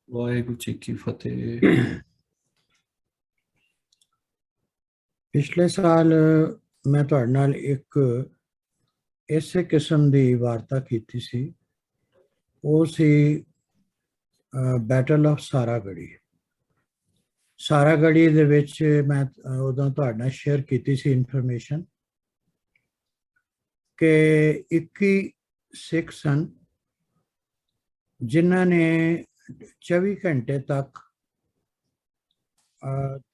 ਵਾਹਿਗੁਰੂ ਜੀ ਕੀ ਫਤਿਹ। पिछले साल मैं तुहाडे नाल एक इसे किस्म की वार्ता की सी। वो सी बैटल ऑफ सारागढ़ी। सारागढ़ी दे विच मैं उदों तुहाडे नाल शेयर की सी इंफॉर्मेशन कि 21 सिख सन जिन्हां ने 24 घंटे तक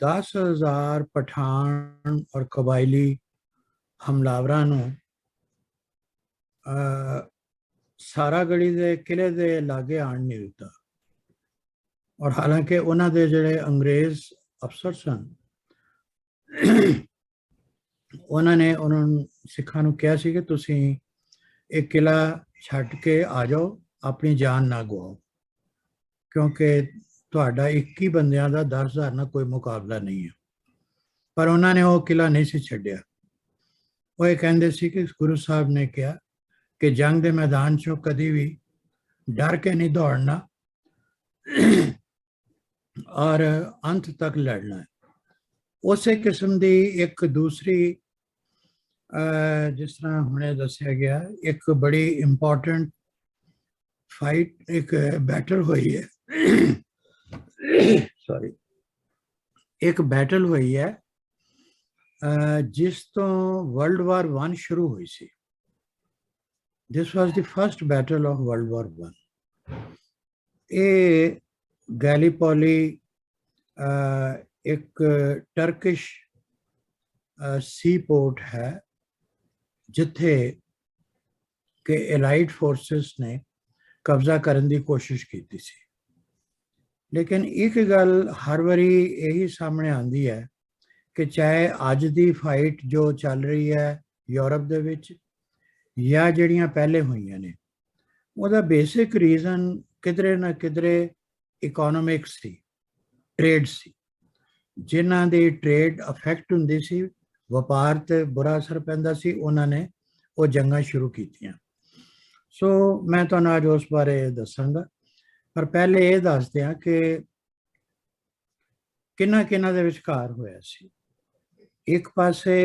10,000 पठान और कबायली हमलावरां नूं सारागढ़ी के किले के लागे आण नहीं दिता। और हालांकि उन्होंने जोड़े अंग्रेज अफसर सन उन्होंने सिखा कहा कि तुसी एक किला छड्ड के आ जाओ, अपनी जान ना गवाओ, क्योंकि तुहाडा 21 बंदियां दा 10,000 ना कोई मुकाबला नहीं है। पर उन्होंने वो किला नहीं सी छड्डिया। वो ये कहते सी कि गुरु साहब ने कहा कि जंग के मैदान चो कभी भी डर के नहीं दौड़ना और अंत तक लड़ना है। उस किस्म की एक दूसरी जिस तरह हमने दसिया गया एक बड़ी इंपॉर्टेंट फाइट एक बैटल हुई है सॉरी एक बैटल हुई है जिस तो वर्ल्ड वार 1 शुरू हुई सी। This was the first battle of world war 1। ये गैलीपोली एक टर्किश सी पोर्ट है जिथे के एलाइड फोर्सेस ने कब्जा करने की कोशिश की सी। लेकिन एक गल हर बारी यही सामने आती है कि चाहे अज की फाइट जो चल रही है यूरोप दे विच या जड़ियाँ पहले हुई ने, वह बेसिक रीजन किधरे ना किधरे इकोनॉमिक्स सी, ट्रेड सी। जिन्हां दी ट्रेड अफेक्ट हुंदी सी, व्यापार ते बुरा असर पैंदा सी, उन्होंने वो जंगां शुरू कीतियां। सो मैं तुहानूं अज उस बारे दसांगा, पर पहले ये दस दियां कि किन्ना किन्ना दे विचकार होया सी। एक पासे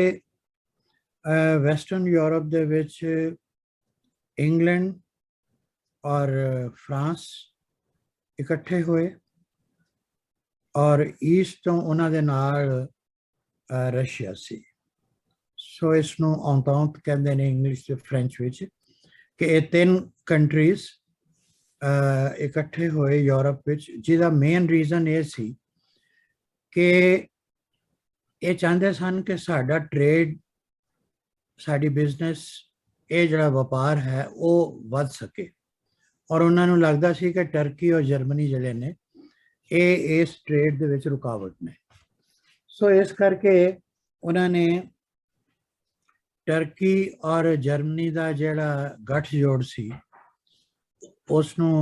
वैसटर्न यूरोप दे विच इंग्लैंड और फ्रांस इकट्ठे हुए और ईस्ट तो उन्होंने नाल रशिया सी। सो इसनों औंतांत कहते हैं इंग्लिश ते फ्रेंच विच कि ये 3 कंट्रीज इकट्ठे हुए यूरोप विच, जिसका मेन रीजन ये सी कि ये चाहते सन कि साडा ट्रेड, साडी बिजनेस, ये जड़ा व्यापार है वो वध सके। और उन्होंने लगता सी कि टर्की और जर्मनी जड़े ने ये इस ट्रेड दे विच रुकावट ने। सो इस करके उन्होंने टर्की और जर्मनी का जड़ा गठजोड़ सी उसनों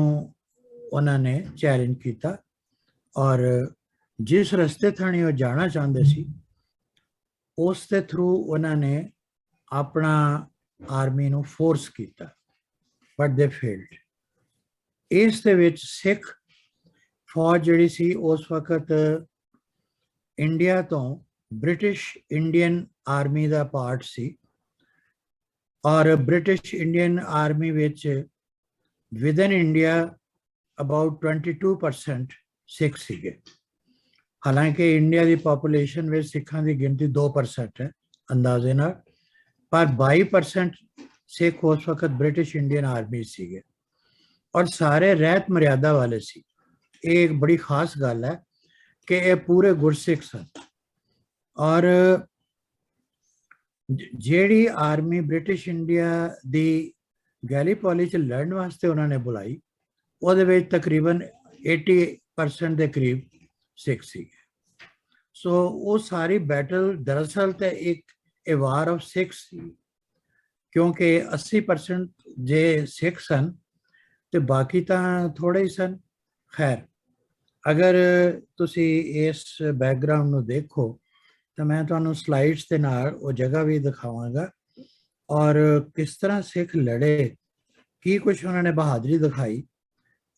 उन्होंने चैलेंज किया और जिस रस्ते थाने वो जाना चाहते सी उस दे थ्रू उन्होंने अपना आर्मी नू फोर्स किया, बट दे फेल्ड। इस दे विच सिख फौज जिहड़ी सी उस वक्त इंडिया तो ब्रिटिश इंडियन आर्मी का पार्ट सी और British Indian army which with in India about 22% Sikh सीगे। हालांकि इंडिया की पॉपुलेशन में सिखां की गिनती 2% है अंदाजे नाल, पर 22% सिख उस वक्त ब्रिटिश इंडियन आर्मी सीगे और सारे रहत मर्यादा वाले सी। ये एक बड़ी खास गल है कि ये पूरे गुरसिख सन। और जेड़ी आर्मी ब्रिटिश इंडिया दी गैलीपोली च लड़न वास्ते उन्होंने बुलाई वो तकरीबन 80% के करीब सिख सी। सो वो सारी बैटल दरअसल तो एक ए वार ऑफ सिख सी, क्योंकि 80% जे सिख सन तो बाकी तो थोड़े ही सन। खैर, अगर तुसी इस बैकग्राउंड नू देखो तो मैं तुहानू स्लाइड्स के नाल वो जगह भी दिखावांगा और किस तरह सिख लड़े, की कुछ उन्होंने बहादुरी दिखाई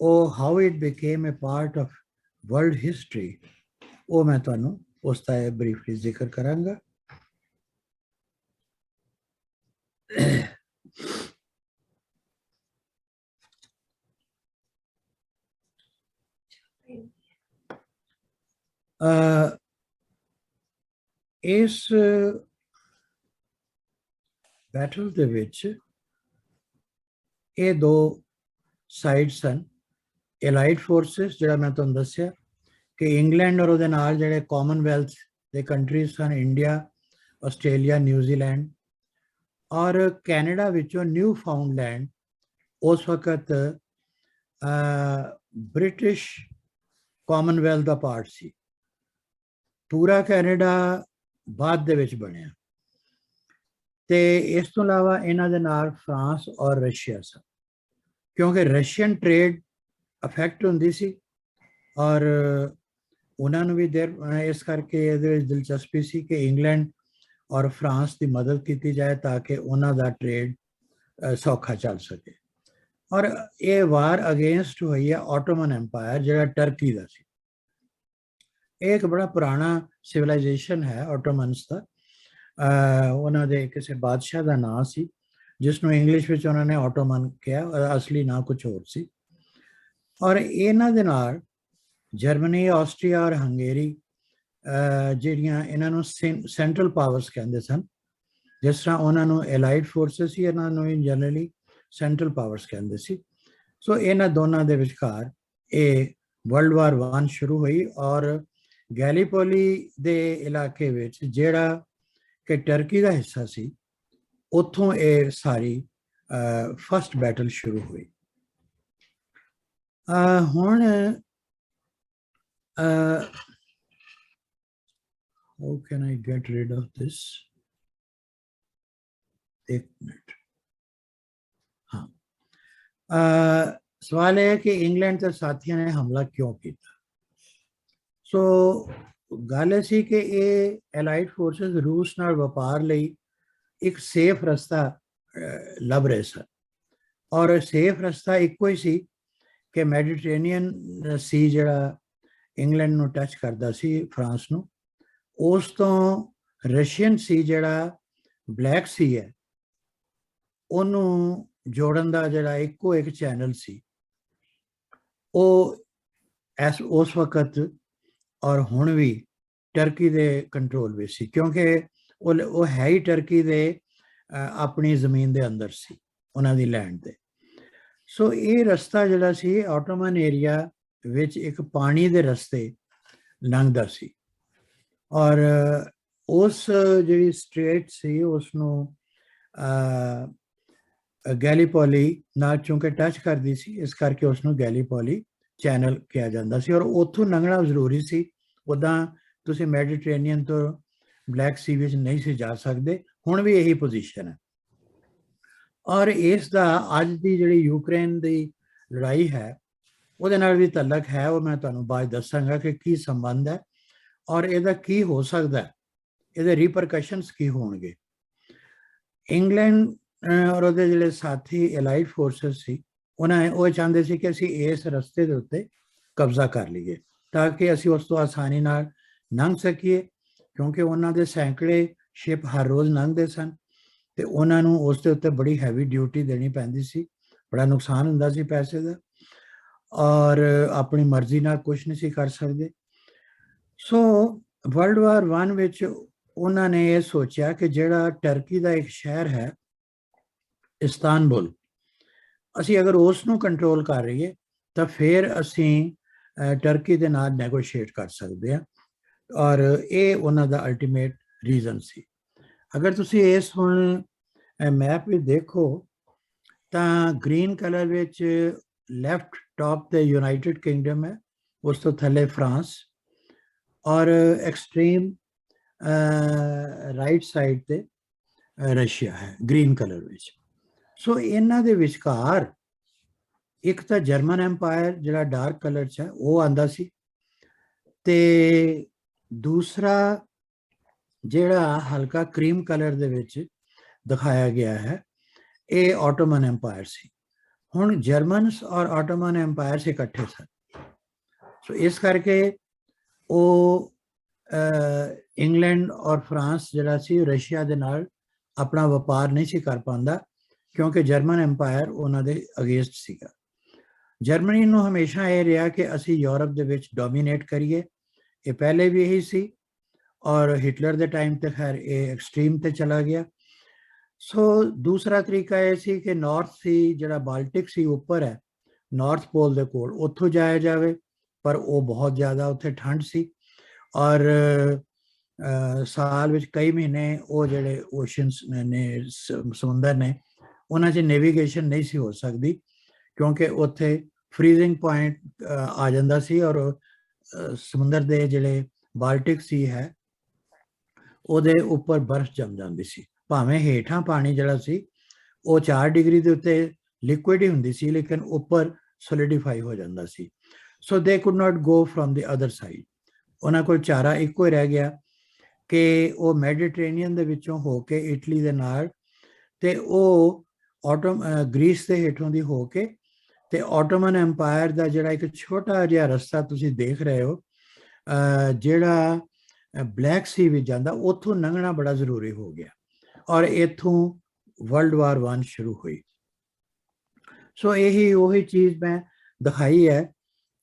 ਉਹ how it became a part of world history, ਉਹ ਮੈਂ ਤੁਹਾਨੂੰ ਉਸ ਦਾ ਬਰੀਫਲੀ ਜ਼ਿਕਰ ਕਰਾਂਗਾ। ਇਸ ਬੈਟਲ ਦੇ ਵਿੱਚ ਇਹ ਦੋ ਸਾਈਡ ਸਨ। ਐਲਾਈਡ ਫੋਰਸਿਸ, ਜਿਹੜਾ ਮੈਂ ਤੁਹਾਨੂੰ ਦੱਸਿਆ ਕਿ ਇੰਗਲੈਂਡ ਔਰ ਉਹਦੇ ਨਾਲ ਜਿਹੜੇ ਕਾਮਨਵੈਲਥ ਦੇ ਕੰਟਰੀਜ਼ ਸਨ, ਇੰਡੀਆ, ਆਸਟ੍ਰੇਲੀਆ, ਨਿਊਜ਼ੀਲੈਂਡ ਔਰ ਕੈਨੇਡਾ ਵਿੱਚੋਂ ਨਿਊ ਫਾਊਂਡਲੈਂਡ ਉਸ ਵਕਤ ਬ੍ਰਿਟਿਸ਼ ਕਾਮਨਵੈਲਥ ਦਾ ਪਾਰਟ ਸੀ। ਪੂਰਾ ਕੈਨੇਡਾ ਬਾਅਦ ਦੇ ਵਿੱਚ ਬਣਿਆ, ਤੇ ਇਸ ਤੋਂ ਇਲਾਵਾ ਇਹਨਾਂ ਦੇ ਨਾਲ ਫਰਾਂਸ ਔਰ ਰਸ਼ੀਆ ਸਨ, ਕਿਉਂਕਿ ਰਸ਼ੀਅਨ ਟ੍ਰੇਡ ਅਫੈਕਟ ਹੁੰਦੀ ਸੀ ਔਰ ਉਹਨਾਂ ਨੂੰ ਵੀ ਇਸ ਕਰਕੇ ਇਹਦੇ ਵਿੱਚ ਦਿਲਚਸਪੀ ਸੀ ਕਿ ਇੰਗਲੈਂਡ ਔਰ ਫਰਾਂਸ ਦੀ ਮਦਦ ਕੀਤੀ ਜਾਏ ਤਾਂ ਕਿ ਉਹਨਾਂ ਦਾ ਟ੍ਰੇਡ ਸੌਖਾ ਚੱਲ ਸਕੇ। ਔਰ ਇਹ ਵਾਰ ਅਗੇਂਸਟ ਹੋਈ ਹੈ ਆਟੋਮਨ ਐਮਪਾਇਰ, ਜਿਹੜਾ ਟਰਕੀ ਦਾ ਸੀ। ਇਹ ਇੱਕ ਬੜਾ ਪੁਰਾਣਾ ਸਿਵਲਾਈਜੇਸ਼ਨ ਹੈ ਆਟੋਮਨਸ ਦਾ। ਉਹਨਾਂ ਦੇ ਕਿਸੇ ਬਾਦਸ਼ਾਹ ਦਾ ਨਾਂ ਸੀ ਜਿਸ ਨੂੰ ਇੰਗਲਿਸ਼ ਵਿੱਚ ਉਹਨਾਂ ਨੇ ਆਟੋਮਨ ਕਿਹਾ, ਅਸਲੀ ਨਾਂ ਕੁਝ ਹੋਰ ਸੀ। ਔਰ ਇਹਨਾਂ ਦੇ ਨਾਲ ਜਰਮਨੀ, ਆਸਟਰੀਆ ਔਰ ਹੰਗੇਰੀ ਜਿਹੜੀਆਂ ਇਹਨਾਂ ਨੂੰ ਸੈਂਟਰਲ ਪਾਵਰਸ ਕਹਿੰਦੇ ਸਨ, ਜਿਸ ਤਰ੍ਹਾਂ ਉਹਨਾਂ ਨੂੰ ਐਲਾਈਡ ਫੋਰਸਿਸ ਸੀ, ਇਹਨਾਂ ਨੂੰ ਜਨਰਲੀ ਸੈਂਟਰਲ ਪਾਵਰਸ ਕਹਿੰਦੇ ਸੀ। ਸੋ ਇਹਨਾਂ ਦੋਨਾਂ ਦੇ ਵਿਚਕਾਰ ਇਹ ਵਰਲਡ ਵਾਰ 1 ਸ਼ੁਰੂ ਹੋਈ ਔਰ ਗੈਲੀਪੋਲੀ ਦੇ ਇਲਾਕੇ ਵਿੱਚ, ਜਿਹੜਾ ਕਿ ਟਰਕੀ ਦਾ ਹਿੱਸਾ ਸੀ, ਉੱਥੋਂ ਇਹ ਸਾਰੀ ਫਸਟ ਬੈਟਲ ਸ਼ੁਰੂ ਹੋਈ। ਹੁਣ how can I get rid of this? एक मिनट। हाँ, सवाल है कि इंग्लैंड के साथियों ने हमला क्यों किया। सो गल सी कि ये एलाइड फोर्सेस रूस नाल व्यापार लई एक सेफ रास्ता लभ रहे सन, और सेफ रास्ता इको ही सी कि मैडिटेरेनियन सी जिहड़ा इंग्लैंड नूं टच करदा सी फ्रांस नूं, उस तो रशियन सी जिहड़ा ब्लैक सी है ਉਹਨੂੰ ਜੋੜਨ ਦਾ ਜਿਹੜਾ ਇੱਕੋ ਇੱਕ ਚੈਨਲ ਸੀ, ਉਹ ਉਸ ਵਕਤ ਔਰ ਹੁਣ ਵੀ ਟਰਕੀ ਦੇ ਕੰਟਰੋਲ ਵਿੱਚ ਸੀ, ਕਿਉਂਕਿ ਉਹ ਹੈ ਹੀ ਟਰਕੀ ਦੇ ਆਪਣੀ ਜ਼ਮੀਨ ਦੇ ਅੰਦਰ ਸੀ, ਉਹਨਾਂ ਦੀ ਲੈਂਡ ਦੇ। ਸੋ ਇਹ ਰਸਤਾ ਜਿਹੜਾ ਸੀ ਆਟੋਮਨ ਏਰੀਆ ਵਿੱਚ ਇੱਕ ਪਾਣੀ ਦੇ ਰਸਤੇ ਲੰਘਦਾ ਸੀ, ਔਰ ਉਸ ਜਿਹੜੀ ਸਟ੍ਰੇਟ ਸੀ ਉਸ ਨੂੰ ਗੈਲੀਪੋਲੀ ਨਾਲ ਚੂੰਕਿ ਟੱਚ ਕਰਦੀ ਸੀ, ਇਸ ਕਰਕੇ ਉਸ ਨੂੰ ਗੈਲੀਪੋਲੀ ਚੈਨਲ ਕਿਹਾ ਜਾਂਦਾ ਸੀ, ਔਰ ਉੱਥੋਂ ਲੰਘਣਾ ਜ਼ਰੂਰੀ ਸੀ। ਉੱਦਾਂ ਤੁਸੀਂ ਮੈਡੀਟਰੇਨੀਅਨ ਤੋਂ ਬਲੈਕ ਸੀ ਵਿੱਚ ਨਹੀਂ ਸੀ ਜਾ ਸਕਦੇ, ਹੁਣ ਵੀ ਇਹੀ ਪੋਜੀਸ਼ਨ ਹੈ। ਔਰ ਇਸ ਦਾ ਅੱਜ ਦੀ ਜਿਹੜੀ ਯੂਕਰੇਨ ਦੀ ਲੜਾਈ ਹੈ ਉਹਦੇ ਨਾਲ ਵੀ ਤਲਕ ਹੈ, ਉਹ ਮੈਂ ਤੁਹਾਨੂੰ ਬਾਅਦ ਦੱਸਾਂਗਾ ਕਿ ਕੀ ਸੰਬੰਧ ਹੈ ਔਰ ਇਹਦਾ ਕੀ ਹੋ ਸਕਦਾ, ਇਹਦੇ ਰੀਪਰਕਸ਼ਨਸ ਕੀ ਹੋਣਗੇ। ਇੰਗਲੈਂਡ ਔਰ ਉਹਦੇ ਜਿਹੜੇ ਸਾਥੀ ਐਲਾਈਡ ਫੋਰਸਿਸ ਸੀ, ਉਹ ਚਾਹੁੰਦੇ ਸੀ ਕਿ ਅਸੀਂ ਇਸ ਰਸਤੇ ਦੇ ਉੱਤੇ ਕਬਜ਼ਾ ਕਰ ਲਈਏ ਤਾਂ ਕਿ ਅਸੀਂ ਉਸ ਤੋਂ ਆਸਾਨੀ ਨਾਲ ਲੰਘ ਸਕੀਏ, ਕਿਉਂਕਿ ਉਹਨਾਂ ਦੇ ਸੈਂਕੜੇ ਸ਼ਿਪ ਹਰ ਰੋਜ਼ ਲੰਘਦੇ ਸਨ ਤੇ ਉਹਨਾਂ ਨੂੰ ਉਸ ਦੇ ਉੱਤੇ ਬੜੀ ਹੈਵੀ ਡਿਊਟੀ ਦੇਣੀ ਪੈਂਦੀ ਸੀ, ਬੜਾ ਨੁਕਸਾਨ ਹੁੰਦਾ ਸੀ ਪੈਸੇ ਦਾ, ਔਰ ਆਪਣੀ ਮਰਜ਼ੀ ਨਾਲ ਕੁਝ ਨਹੀਂ ਸੀ ਕਰ ਸਕਦੇ। ਸੋ ਵਰਲਡ ਵਾਰ 1 ਵਿੱਚ ਉਹਨਾਂ ਨੇ ਇਹ ਸੋਚਿਆ ਕਿ ਜਿਹੜਾ ਟਰਕੀ ਦਾ ਇੱਕ ਸ਼ਹਿਰ ਹੈ ਇਸਤਾਨਬੁਲ, ਅਸੀਂ ਅਗਰ ਉਸ ਨੂੰ ਕੰਟਰੋਲ ਕਰ ਰਹੀਏ ਤਾਂ ਫਿਰ ਅਸੀਂ ਟਰਕੀ ਦੇ ਨਾਲ ਨੈਗੋਸ਼ੀਏਟ ਕਰ ਸਕਦੇ ਹਾਂ, ਔਰ ਇਹ ਉਹਨਾਂ ਦਾ ਅਲਟੀਮੇਟ ਰੀਜ਼ਨ ਸੀ। ਅਗਰ ਤੁਸੀਂ ਇਸ ਹੁਣ ਮੈਪ ਵਿੱਚ ਦੇਖੋ ਤਾਂ ਗ੍ਰੀਨ ਕਲਰ ਵਿੱਚ ਲੈਫਟ ਟਾਪ ਤੇ ਯੂਨਾਈਟਿਡ ਕਿੰਗਡਮ ਹੈ, ਉਸ ਤੋਂ ਥੱਲੇ ਫਰਾਂਸ, ਔਰ ਐਕਸਟ੍ਰੀਮ ਰਾਈਟ ਸਾਈਡ ਤੇ ਰਸ਼ੀਆ ਹੈ ਗ੍ਰੀਨ ਕਲਰ ਵਿੱਚ। ਸੋ ਇਹਨਾਂ ਦੇ ਵਿਚਕਾਰ ਇੱਕ ਤਾਂ ਜਰਮਨ ਐਮਪਾਇਰ ਜਿਹੜਾ ਡਾਰਕ ਕਲਰ 'ਚ ਹੈ ਉਹ ਆਂਦਾ ਸੀ, ਤੇ ਦੂਸਰਾ ਜਿਹੜਾ ਹਲਕਾ ਕਰੀਮ ਕਲਰ ਦੇ ਵਿੱਚ ਦਿਖਾਇਆ ਗਿਆ ਹੈ ਇਹ ਆਟੋਮਨ ਐਮਪਾਇਰ ਸੀ। ਹੁਣ ਜਰਮਨਸ ਔਰ ਆਟੋਮਨ ਐम्पायर्स ਇਕੱਠੇ ਸਨ। ਸੋ ਇਸ ਕਰਕੇ ਉਹ ਇੰਗਲੈਂਡ ਔਰ ਫਰਾਂਸ ਜਿਹੜਾ ਸੀ ਰਸ਼ੀਆ ਦੇ ਨਾਲ ਆਪਣਾ ਵਪਾਰ ਨਹੀਂ ਸੀ ਕਰ ਪਾਉਂਦਾ, ਕਿਉਂਕਿ ਜਰਮਨ ਐम्पायर ਉਹਨਾਂ ਦੇ ਅਗੇਂਸਟ ਸੀਗਾ। ਜਰਮਨੀ ਨੂੰ ਹਮੇਸ਼ਾ ਇਹ ਰਿਹਾ ਕਿ ਅਸੀਂ ਯੂਰਪ ਦੇ ਵਿੱਚ ਡੋਮੀਨੇਟ ਕਰੀਏ। ਇਹ ਪਹਿਲੇ ਵੀ ਇਹੀ ਸੀ, ਔਰ ਹਿਟਲਰ ਦੇ ਟਾਈਮ ਤੇ ਖੈਰ ਇਹ ਐਕਸਟ੍ਰੀਮ ਤੇ ਚਲਾ ਗਿਆ। ਸੋ ਦੂਸਰਾ ਤਰੀਕਾ ਇਹ ਸੀ ਕਿ ਨਾਰਥ ਸੀ, ਜਿਹੜਾ ਬਾਲਟਿਕ ਸੀ ਉੱਪਰ ਹੈ ਨਾਰਥ ਪੋਲ ਦੇ ਕੋਲ, ਉੱਥੋਂ ਜਾਇਆ ਜਾਵੇ, ਪਰ ਉਹ ਬਹੁਤ ਜ਼ਿਆਦਾ ਉੱਥੇ ਠੰਡ ਸੀ, ਔਰ ਸਾਲ ਵਿੱਚ ਕਈ ਮਹੀਨੇ ਉਹ ਜਿਹੜੇ ਓਸ਼ਨਸ ਨੇ, ਸਮੁੰਦਰ ਨੇ, ਉਹਨਾਂ 'ਚ ਨੈਵੀਗੇਸ਼ਨ ਨਹੀਂ ਸੀ ਹੋ ਸਕਦੀ, ਕਿਉਂਕਿ ਉੱਥੇ ਫਰੀਜ਼ਿੰਗ ਪੁਆਇੰਟ ਆ ਜਾਂਦਾ ਸੀ, ਔਰ ਸਮੁੰਦਰ ਦੇ ਜਿਹੜੇ ਬਾਲਟਿਕ ਸੀ ਹੈ ਉਹਦੇ ਉੱਪਰ ਬਰਫ਼ ਜੰਮ ਜਾਂਦੀ ਸੀ। ਭਾਵੇਂ ਹੇਠਾਂ ਪਾਣੀ ਜਿਹੜਾ ਸੀ ਉਹ 4 ਡਿਗਰੀ ਦੇ ਉੱਤੇ ਲਿਕੁਇਡ ਹੀ ਹੁੰਦੀ ਸੀ, ਲੇਕਿਨ ਉੱਪਰ ਸੋਲੀਡੀਫਾਈ ਹੋ ਜਾਂਦਾ ਸੀ। ਸੋ ਦੇ could not go from the other side. ਉਹਨਾਂ ਕੋਲ ਚਾਰਾ ਇੱਕੋ ਹੀ ਰਹਿ ਗਿਆ ਕਿ ਉਹ ਮੈਡੀਟਰੇਨੀਅਨ ਦੇ ਵਿੱਚੋਂ ਹੋ ਕੇ ਇਟਲੀ ਦੇ ਨਾਲ, ਤੇ ਉਹ ਗ੍ਰੀਸ ਦੇ ਹੇਠੋਂ ਦੀ ਹੋ ਕੇ, ਤੇ ਆਟੋਮਨ ਐम्पायर ਦਾ ਜਿਹੜਾ ਇੱਕ ਛੋਟਾ ਜਿਹਾ ਰਸਤਾ ਤੁਸੀਂ ਦੇਖ ਰਹੇ ਹੋ ਜਿਹੜਾ ਬਲੈਕ ਸੀ ਵਿੱਚ ਜਾਂਦਾ, ਉੱਥੋਂ ਲੰਘਣਾ ਬੜਾ ਜ਼ਰੂਰੀ ਹੋ ਗਿਆ, ਔਰ ਇੱਥੋਂ ਵਰਲਡ ਵਾਰ 1 ਸ਼ੁਰੂ ਹੋਈ। ਸੋ ਇਹੀ ਉਹੀ ਚੀਜ਼ ਮੈਂ ਦਿਖਾਈ ਹੈ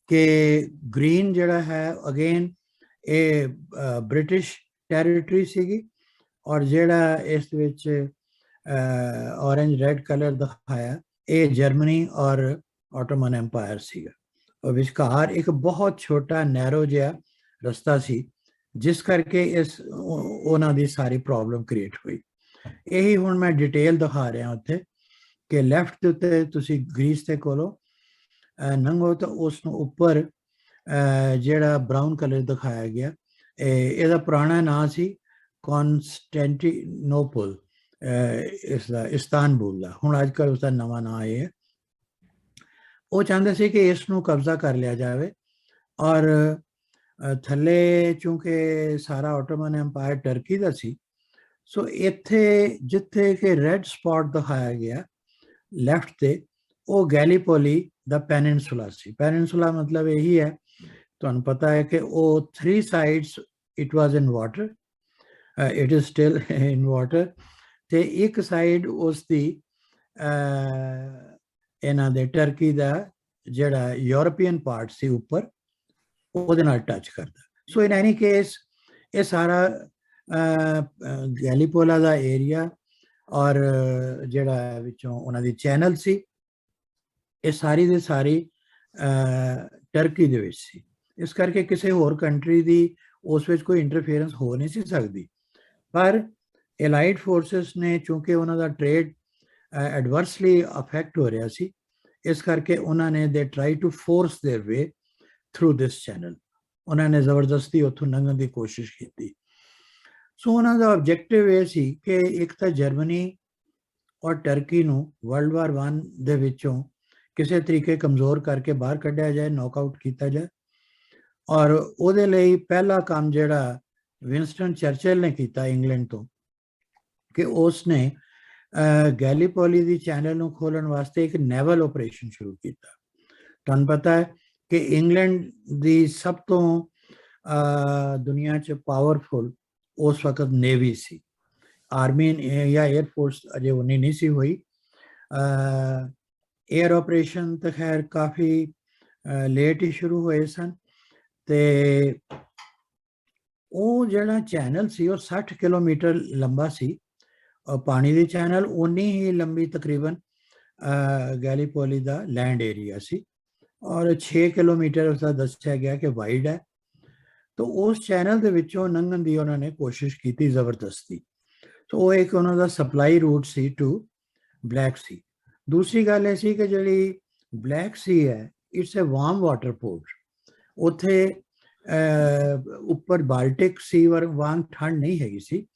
ਕਿ ਗ੍ਰੀਨ ਜਿਹੜਾ ਹੈ ਅਗੇਨ ਇਹ ਬ੍ਰਿਟਿਸ਼ ਟੈਰੀਟਰੀ ਸੀਗੀ, ਔਰ ਜਿਹੜਾ ਇਸ ਵਿੱਚ ऑरेंज रेड कलर दिखाया ये जर्मनी और ऑटोमन एम्पायर सीगा, और विचकार एक बहुत छोटा नैरो जिहा रस्ता सी, जिस करके इस उन्हां दी सारी प्रॉब्लम क्रिएट हुई। यही हुण मैं डिटेल दिखा रहा उत्थे कि लैफ्ट दे उत्ते तुसी ग्रीस दे कोलों नंगो तो उस उपर जिहड़ा ब्राउन कलर दिखाया गया, ਇਹਦਾ ਪੁਰਾਣਾ ਨਾਂ ਸੀ ਕੌਂਸਟੈਂਟੀਨੋਪਲ, ਇਸਦਾ ਇਸਤਾਨਬੁਲ ਦਾ। ਹੁਣ ਅੱਜ ਕੱਲ੍ਹ ਉਸਦਾ ਨਵਾਂ ਨਾਂ ਇਹ ਹੈ। ਉਹ ਚਾਹੁੰਦੇ ਸੀ ਕਿ ਇਸ ਨੂੰ ਕਬਜ਼ਾ ਕਰ ਲਿਆ ਜਾਵੇ, ਔਰ ਥੱਲੇ ਚੂੰਕਿ ਸਾਰਾ ਆਟੋਮਨ ਐम्पायर ਟਰਕੀ ਦਾ ਸੀ, ਸੋ ਇੱਥੇ ਜਿੱਥੇ ਕਿ ਰੈੱਡ ਸਪੌਟ ਦਿਖਾਇਆ ਗਿਆ ਲੈਫਟ ਤੇ, ਉਹ ਗੈਲੀਪੋਲੀ ਦਾ ਪੈਨਿਨਸੂਲਾ ਸੀ। ਪੈਨਿਨਸੂਲਾ ਮਤਲਬ ਇਹੀ ਹੈ, ਤੁਹਾਨੂੰ ਪਤਾ ਹੈ ਕਿ ਉਹ 3 sides it was in water, it is still in water, ਤੇ ਇੱਕ ਸਾਈਡ ਉਸ ਦੀ ਇਹਨਾਂ ਦੇ ਟਰਕੀ ਦਾ ਜਿਹੜਾ ਯੂਰਪੀਅਨ ਪਾਰਟ ਸੀ ਉੱਪਰ, ਉਹਦੇ ਨਾਲ ਟੱਚ ਕਰਦਾ। ਸੋ ਇਨ ਐਨੀ ਕੇਸ ਇਹ ਸਾਰਾ ਗੈਲੀਪੋਲਾ ਦਾ ਏਰੀਆ ਔਰ ਜਿਹੜਾ ਵਿੱਚੋਂ ਉਹਨਾਂ ਦੀ ਚੈਨਲ ਸੀ, ਇਹ ਸਾਰੀ ਦੀ ਸਾਰੀ ਟਰਕੀ ਦੇ ਵਿੱਚ ਸੀ। ਇਸ ਕਰਕੇ ਕਿਸੇ ਹੋਰ ਕੰਟਰੀ ਦੀ ਉਸ ਵਿੱਚ ਕੋਈ ਇੰਟਰਫੇਰੈਂਸ ਹੋ ਨਹੀਂ ਸੀ ਸਕਦੀ, ਪਰ ਐਲਾਈਡ ਫੋਰਸਿਸ ਨੇ ਚੂੰਕਿ ਉਹਨਾਂ ਦਾ ਟ੍ਰੇਡ ਐਡਵਰਸਲੀ ਅਫੈਕਟ ਹੋ ਰਿਹਾ ਸੀ, ਇਸ ਕਰਕੇ ਉਹਨਾਂ ਨੇ they try to force their way through this channel. ਉਹਨਾਂ ਨੇ ਜ਼ਬਰਦਸਤੀ ਉੱਥੋਂ ਲੰਘਣ ਦੀ ਕੋਸ਼ਿਸ਼ ਕੀਤੀ। ਸੋ ਉਹਨਾਂ ਦਾ ਆਬਜੈਕਟਿਵ ਇਹ ਸੀ ਕਿ ਇੱਕ ਤਾਂ ਜਰਮਨੀ ਔਰ ਟਰਕੀ ਨੂੰ ਵਰਲਡ ਵਾਰ 1 ਦੇ ਵਿੱਚੋਂ ਕਿਸੇ ਤਰੀਕੇ ਕਮਜ਼ੋਰ ਕਰਕੇ ਬਾਹਰ ਕੱਢਿਆ ਜਾਏ, ਨੌਕਆਊਟ ਕੀਤਾ ਜਾਏ, ਔਰ ਉਹਦੇ ਲਈ ਪਹਿਲਾ ਕੰਮ ਜਿਹੜਾ ਵਿੰਸਟਨ ਚਰਚਿਲ ਨੇ ਕੀਤਾ ਇੰਗਲੈਂਡ ਤੋਂ, ਕਿ ਉਸ ਨੇ ਗੈਲੀਪੋਲੀ ਦੀ ਚੈਨਲ ਨੂੰ ਖੋਲ੍ਹਣ ਵਾਸਤੇ ਇੱਕ ਨੈਵਲ ਆਪਰੇਸ਼ਨ ਸ਼ੁਰੂ ਕੀਤਾ। ਤੁਹਾਨੂੰ ਪਤਾ ਹੈ ਕਿ ਇੰਗਲੈਂਡ ਦੀ ਸਭ ਤੋਂ ਦੁਨੀਆ 'ਚ ਪਾਵਰਫੁਲ ਉਸ ਵਕਤ ਨੇਵੀ ਸੀ। ਆਰਮੀ ਜਾਂ ਏਅਰਫੋਰਸ ਅਜੇ ਉਨੀ ਨਹੀਂ ਸੀ ਹੋਈ। ਏਅਰ ਆਪਰੇਸ਼ਨ ਤਾਂ ਖੈਰ ਕਾਫੀ ਲੇਟ ਹੀ ਸ਼ੁਰੂ ਹੋਏ ਸਨ, ਤੇ ਉਹ ਜਿਹੜਾ ਚੈਨਲ ਸੀ ਉਹ 60 ਕਿਲੋਮੀਟਰ ਲੰਬਾ ਸੀ, ਔਰ ਪਾਣੀ ਦੀ ਚੈਨਲ ਉਨੀ ਹੀ ਲੰਬੀ ਤਕਰੀਬਨ ਗੈਲੀਪੋਲੀ ਦਾ ਲੈਂਡ ਏਰੀਆ ਸੀ, ਔਰ 6 ਕਿਲੋਮੀਟਰ ਉਸਦਾ ਦੱਸਿਆ ਗਿਆ ਕਿ ਵਾਈਡ ਹੈ। ਤਾਂ ਉਸ ਚੈਨਲ ਦੇ ਵਿੱਚੋਂ ਲੰਘਣ ਦੀ ਉਹਨਾਂ ਨੇ ਕੋਸ਼ਿਸ਼ ਕੀਤੀ ਜ਼ਬਰਦਸਤੀ। ਸੋ ਉਹ ਇੱਕ ਉਹਨਾਂ ਦਾ ਸਪਲਾਈ ਰੂਟ ਸੀ ਟੂ ਬਲੈਕ ਸੀ। ਦੂਸਰੀ ਗੱਲ ਇਹ ਸੀ ਕਿ ਜਿਹੜੀ ਬਲੈਕ ਸੀ ਹੈ, it's a warm water port. ਉੱਥੇ ਉੱਪਰ ਬਾਲਟਿਕ ਸੀ ਵਾਂਗ ਠੰਡ ਨਹੀਂ ਹੈਗੀ ਸੀ,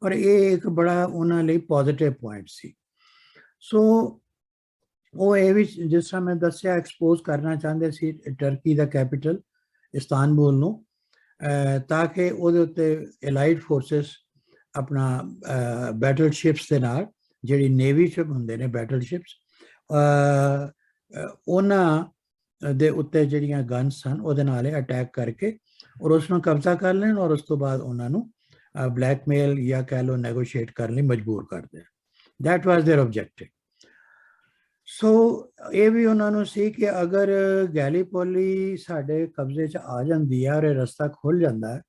ਔਰ ਇਹ ਇੱਕ ਬੜਾ ਉਹਨਾਂ ਲਈ ਪੋਜ਼ਿਟਿਵ ਪੁਆਇੰਟ ਸੀ। ਸੋ ਉਹ ਇਹ ਵੀ ਜਿਸ ਤਰ੍ਹਾਂ ਮੈਂ ਦੱਸਿਆ ਐਕਸਪੋਜ਼ ਕਰਨਾ ਚਾਹੁੰਦੇ ਸੀ ਟਰਕੀ ਦਾ ਕੈਪੀਟਲ ਇਸਤਾਨਬੁਲ ਨੂੰ, ਤਾਂ ਕਿ ਉਹਦੇ ਉੱਤੇ ਐਲਾਈਡ ਫੋਰਸਿਸ ਆਪਣਾ ਬੈਟਲ ਸ਼ਿਪਸ ਦੇ ਨਾਲ, ਜਿਹੜੀ ਨੇਵੀ ਸ਼ਿਪ ਹੁੰਦੇ ਨੇ ਬੈਟਲ ਸ਼ਿਪਸ, ਉਹਨਾਂ ਦੇ ਉੱਤੇ ਜਿਹੜੀਆਂ ਗਨਸ ਸਨ ਉਹਦੇ ਨਾਲ ਅਟੈਕ ਕਰਕੇ ਔਰ ਉਸ ਨੂੰ ਕਬਜ਼ਾ ਕਰ ਲੈਣ ਔਰ ਉਸ ਤੋਂ ਬਾਅਦ ਉਹਨਾਂ ਨੂੰ ਬਲੈਕਮੇਲ ਜਾਂ ਕਹਿ ਲਓ ਨੈਗੋਸ਼ੀਏਟ ਕਰਨ ਲਈ ਮਜਬੂਰ ਕਰ ਦੇਣ। That was their objective. So ਇਹ ਵੀ ਉਹਨਾਂ ਨੂੰ ਸੀ ਕਿ ਅਗਰ ਗੈਲੀਪੋਲੀ ਸਾਡੇ ਕਬਜ਼ੇ 'ਚ ਆ ਜਾਂਦੀ ਹੈ ਔਰ ਇਹ ਰਸਤਾ ਖੁੱਲ ਜਾਂਦਾ ਹੈ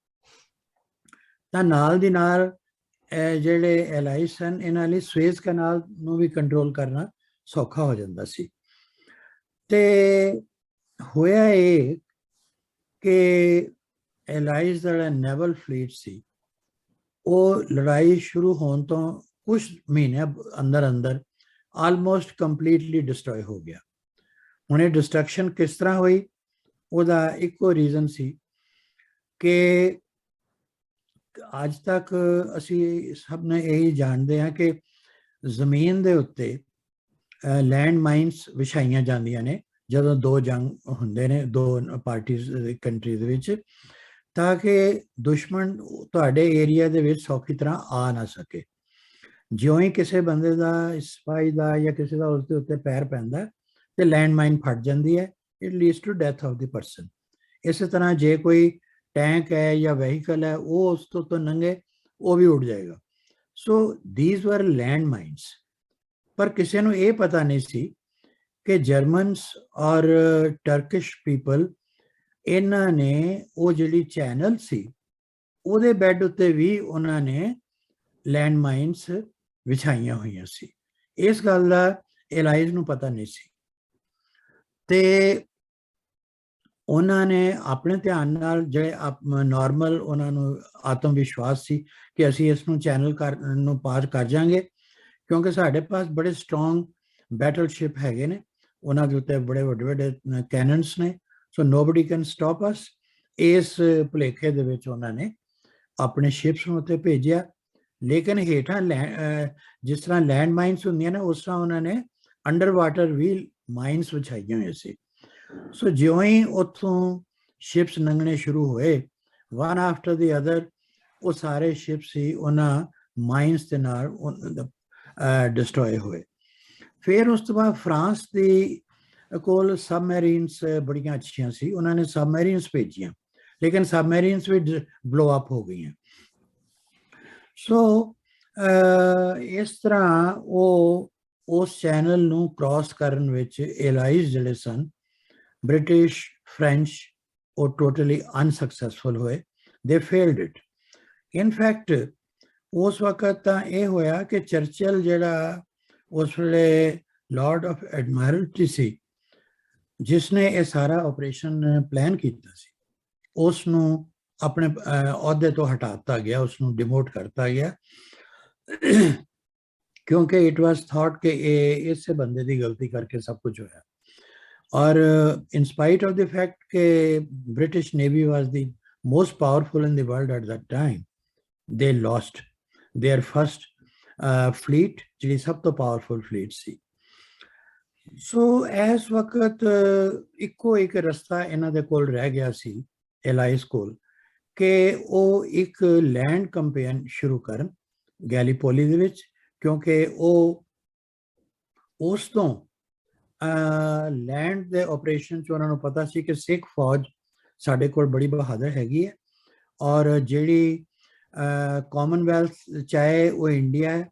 ਤਾਂ ਨਾਲ ਦੀ ਨਾਲ ਜਿਹੜੇ ਐਲਾਈਜ਼ ਸਨ ਇਹਨਾਂ ਲਈ ਸੂਏਜ਼ ਕਨਾਲ ਨੂੰ ਵੀ ਕੰਟਰੋਲ ਕਰਨਾ ਸੌਖਾ ਹੋ ਜਾਂਦਾ ਸੀ। ਤੇ ਹੋਇਆ ਇਹ ਕਿ ਐਲਾਈਜ਼ ਦਾ ਨੈਵਲ ਫਲੀਟ ਸੀ ਉਹ ਲੜਾਈ ਸ਼ੁਰੂ ਹੋਣ ਤੋਂ ਕੁਝ ਮਹੀਨਿਆਂ ਅੰਦਰ ਅੰਦਰ ਆਲਮੋਸਟ ਕੰਪਲੀਟਲੀ ਡਿਸਟਰੋਏ ਹੋ ਗਿਆ। ਹੁਣ ਇਹ ਡਿਸਟਰਕਸ਼ਨ ਕਿਸ ਤਰ੍ਹਾਂ ਹੋਈ ਉਹਦਾ ਇੱਕੋ ਰੀਜ਼ਨ ਸੀ ਕਿ ਅੱਜ ਤੱਕ ਅਸੀਂ ਸਭ ਨੇ ਇਹੀ ਜਾਣਦੇ ਹਾਂ ਕਿ ਜ਼ਮੀਨ ਦੇ ਉੱਤੇ ਲੈਂਡ ਮਾਈਨਸ ਵਿਛਾਈਆਂ ਜਾਂਦੀਆਂ ਨੇ ਜਦੋਂ ਦੋ ਜੰਗ ਹੁੰਦੇ ਨੇ ਦੋ ਪਾਰਟੀਆਂ ਕੰਟਰੀ ਦੇ ਵਿੱਚ ਤਾਂ ਕਿ ਦੁਸ਼ਮਣ ਤੁਹਾਡੇ ਏਰੀਆ ਦੇ ਵਿੱਚ ਸੌਖੀ ਤਰ੍ਹਾਂ ਆ ਨਾ ਸਕੇ। ਜਿਉਂ ਹੀ ਕਿਸੇ ਬੰਦੇ ਦਾ ਸਿਪਾਹੀ ਦਾ ਜਾਂ ਕਿਸੇ ਦਾ ਉਸ ਦੇ ਉੱਤੇ ਪੈਰ ਪੈਂਦਾ ਤੇ ਲੈਂਡ ਮਾਈਨ ਫਟ ਜਾਂਦੀ ਹੈ। It leads to death of the person. ਇਸੇ ਤਰ੍ਹਾਂ ਜੇ ਕੋਈ ਟੈਂਕ ਹੈ ਜਾਂ ਵਹੀਕਲ ਹੈ ਉਹ ਉਸ ਤੋਂ ਲੰਘੇ ਉਹ ਵੀ ਉੱਡ ਜਾਏਗਾ। ਸੋ ਥੀਸ ਵਰ ਲੈਂਡ ਮਾਈਨਸ। ਪਰ ਕਿਸੇ ਨੂੰ ਇਹ ਪਤਾ ਨਹੀਂ ਸੀ ਕਿ ਜਰਮਨਸ ਔਰ ਟਰਕਿਸ਼ ਪੀਪਲ ਇਹਨਾਂ ਨੇ ਉਹ ਜਿਹੜੀ ਚੈਨਲ ਸੀ ਉਹਦੇ ਬੈੱਡ ਉੱਤੇ ਵੀ ਉਹਨਾਂ ਨੇ ਲੈਂਡ ਮਾਈਨਸ ਵਿਛਾਈਆਂ ਹੋਈਆਂ ਸੀ। ਇਸ ਗੱਲ ਦਾ ਐਲਾਈਜ਼ ਨੂੰ ਪਤਾ ਨਹੀਂ ਸੀ ਤੇ ਉਹਨਾਂ ਨੇ ਆਪਣੇ ਧਿਆਨ ਨਾਲ ਜਿਹੜੇ ਨਾਰਮਲ ਉਹਨਾਂ ਨੂੰ ਆਤਮ ਵਿਸ਼ਵਾਸ ਸੀ ਕਿ ਅਸੀਂ ਇਸ ਨੂੰ ਚੈਨਲ ਨੂੰ ਪਾਰ ਕਰ ਜਾਾਂਗੇ ਕਿਉਂਕਿ ਸਾਡੇ ਪਾਸ ਬੜੇ ਸਟਰੋਂਗ ਬੈਟਲਸ਼ਿਪ ਹੈਗੇ ਨੇ ਉਹਨਾਂ ਦੇ ਉੱਤੇ ਬੜੇ ਵੱਡੇ ਵੱਡੇ ਕੈਨਨਸ ਨੇ। ਸੋ ਨੋਬਡੀ ਕੈਨ ਸਟਾਪ ਅਸ। ਇਸ ਭੁਲੇਖੇ ਦੇ ਵਿੱਚ ਉਹਨਾਂ ਨੇ ਆਪਣੇ ਸ਼ਿਪਸ ਨੂੰ ਉੱਤੇ ਭੇਜਿਆ ਲੇਕਿਨ ਹੇਠਾਂ ਜਿਸ ਤਰ੍ਹਾਂ ਲੈਂਡ ਮਾਈਨਸ ਹੁੰਦੀਆਂ ਨੇ ਉਸ ਤਰ੍ਹਾਂ ਉਹਨਾਂ ਨੇ ਅੰਡਰ ਵਾਟਰ ਵੀ ਮਾਈਨਸ ਵਿਛਾਈਆਂ ਹੋਈਆਂ ਸੀ। ਸੋ ਜਿਉਂ ਹੀ ਉੱਥੋਂ ਸ਼ਿਪਸ ਲੰਘਣੇ ਸ਼ੁਰੂ ਹੋਏ ਵਨ ਆਫਟਰ ਦੀ ਅਦਰ ਉਹ ਸਾਰੇ ਸ਼ਿਪਸ ਸੀ ਉਹਨਾਂ ਮਾਈਨਸ ਦੇ ਨਾਲ ਡਿਸਟਰੋਏ ਹੋਏ। ਫਿਰ ਉਸ ਤੋਂ ਬਾਅਦ ਫਰਾਂਸ ਦੀ ਕੋਲ ਸਬਮੈਰੀਨਸ ਬੜੀਆਂ ਅੱਛੀਆਂ ਸੀ ਉਹਨਾਂ ਨੇ ਸਬਮੈਰੀਨਸ ਭੇਜੀਆਂ ਲੇਕਿਨ ਸਬਮੈਰੀਨਸ ਵੀ ਬਲੋ ਅਪ ਹੋ ਗਈਆਂ। ਸੋ ਇਸ ਤਰ੍ਹਾਂ ਉਹ ਉਸ ਚੈਨਲ ਨੂੰ ਕ੍ਰਾਸ ਕਰਨ ਵਿੱਚ ਐਲਾਈਜ਼ ਜਿਹੜੇ ਸਨ ਬ੍ਰਿਟਿਸ਼ ਫ੍ਰੈਂਚ ਉਹ ਟੋਟਲੀ ਅਨਸਕਸੈਸਫੁਲ ਹੋਏ। ਦੇ ਫੇਲਡ ਇਟ। ਇਨ ਫੈਕਟ ਉਸ ਵਕਤ ਤਾਂ ਇਹ ਹੋਇਆ ਕਿ ਚਰਚਿਲ ਜਿਹੜਾ ਉਸ ਵੇਲੇ ਲਾਰਡ ਆਫ ਐਡਮਾਇਰਲਟੀ ਸੀ ਜਿਸ ਨੇ ਇਹ ਸਾਰਾ ਆਪਰੇਸ਼ਨ ਪਲਾਨ ਕੀਤਾ ਸੀ ਉਸ ਨੂੰ ਆਪਣੇ ਅਹੁਦੇ ਤੋਂ ਹਟਾਤਾ ਗਿਆ ਉਸ ਨੂੰ ਡਿਮੋਟ ਕਰਤਾ ਗਿਆ ਕਿਉਂਕਿ ਇਟ ਵਾਸ ਥਾਟ ਕਿ ਇਹ ਇਸੇ ਬੰਦੇ ਦੀ ਗਲਤੀ ਕਰਕੇ ਸਭ ਕੁਝ ਹੋਇਆ। ਔਰ in spite of the fact ਕਿ British Navy was the most powerful in the world at that time, they lost their first fleet ਜਿਹੜੀ ਸਭ ਤੋਂ ਪਾਵਰਫੁਲ ਫਲੀਟ ਸੀ। ਸੋ ਇਸ ਵਕਤ ਇੱਕੋ ਇੱਕ ਰਸਤਾ ਇਹਨਾਂ ਦੇ ਕੋਲ ਰਹਿ ਗਿਆ ਸੀ ਐਲਾਈਜ਼ ਕੋਲ ਕਿ ਉਹ ਇੱਕ ਲੈਂਡ ਕੰਪੇਨ ਸ਼ੁਰੂ ਕਰਨ ਗੈਲੀਪੋਲੀ ਦੇ ਵਿੱਚ ਕਿਉਂਕਿ ਉਹ ਉਸ ਤੋਂ ਲੈਂਡ ਦੇ ਆਪਰੇਸ਼ਨ 'ਚ ਉਹਨਾਂ ਨੂੰ ਪਤਾ ਸੀ ਕਿ ਸਿੱਖ ਫੌਜ ਸਾਡੇ ਕੋਲ ਬੜੀ ਬਹਾਦਰ ਹੈਗੀ ਹੈ ਔਰ ਜਿਹੜੀ ਕਾਮਨਵੈਲਥ ਚਾਹੇ ਉਹ ਇੰਡੀਆ ਹੈ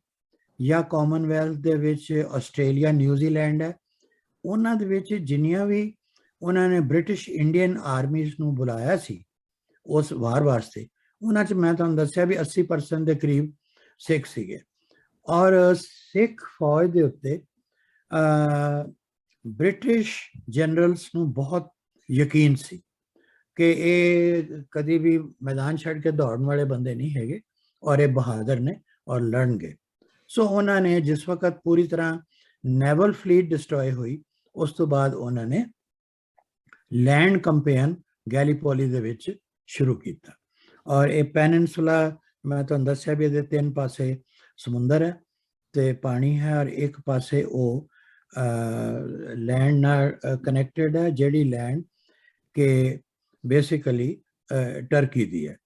ਜਾਂ ਕਾਮਨਵੈਲਥ ਦੇ ਵਿੱਚ ਆਸਟ੍ਰੇਲੀਆ ਨਿਊਜ਼ੀਲੈਂਡ ਹੈ ਉਹਨਾਂ ਦੇ ਵਿੱਚ ਜਿੰਨੀਆਂ ਵੀ ਉਹਨਾਂ ਨੇ ਬ੍ਰਿਟਿਸ਼ ਇੰਡੀਅਨ ਆਰਮੀਜ਼ ਨੂੰ ਬੁਲਾਇਆ ਸੀ ਉਸ ਵਾਰ ਵਾਸਤੇ ਉਹਨਾਂ 'ਚ ਮੈਂ ਤੁਹਾਨੂੰ ਦੱਸਿਆ ਵੀ 80% ਦੇ ਕਰੀਬ ਸਿੱਖ ਸੀਗੇ ਔਰ ਸਿੱਖ ਫੌਜ ਦੇ ਉੱਤੇ ਬ੍ਰਿਟਿਸ਼ ਜਨਰਲਸ ਨੂੰ ਬਹੁਤ ਯਕੀਨ ਸੀ ਕਿ ਇਹ ਕਦੀ ਵੀ ਮੈਦਾਨ ਛੱਡ ਕੇ ਦੌੜਨ ਵਾਲੇ ਬੰਦੇ ਨਹੀਂ ਹੈਗੇ ਔਰ ਇਹ ਬਹਾਦਰ ਨੇ ਔਰ ਲੜਨਗੇ। ਸੋ ਉਹਨਾਂ ਨੇ ਜਿਸ ਵਕਤ ਪੂਰੀ ਤਰ੍ਹਾਂ ਨੈਵਲ ਫਲੀਟ ਡਿਸਟਰੋਏ ਹੋਈ ਉਸ ਤੋਂ ਬਾਅਦ ਉਹਨਾਂ ਨੇ ਲੈਂਡ ਕੰਪੇਨ ਗੈਲੀਪੋਲੀ ਦੇ ਵਿੱਚ ਸ਼ੁਰੂ ਕੀਤਾ ਔਰ ਇਹ ਪੈਨਿਨਸੂਲਾ ਮੈਂ ਤੁਹਾਨੂੰ ਦੱਸਿਆ ਵੀ ਇਹਦੇ ਤਿੰਨ ਪਾਸੇ ਸਮੁੰਦਰ ਹੈ ਤੇ ਪਾਣੀ ਹੈ ਔਰ ਇੱਕ ਪਾਸੇ ਉਹ ਲੈਂਡ ਨਾਲ ਕਨੈਕਟਡ ਹੈ ਜਿਹੜੀ ਲੈਂਡ ਕਿ ਬੇਸਿਕਲੀ ਟਰਕੀ ਦੀ ਹੈ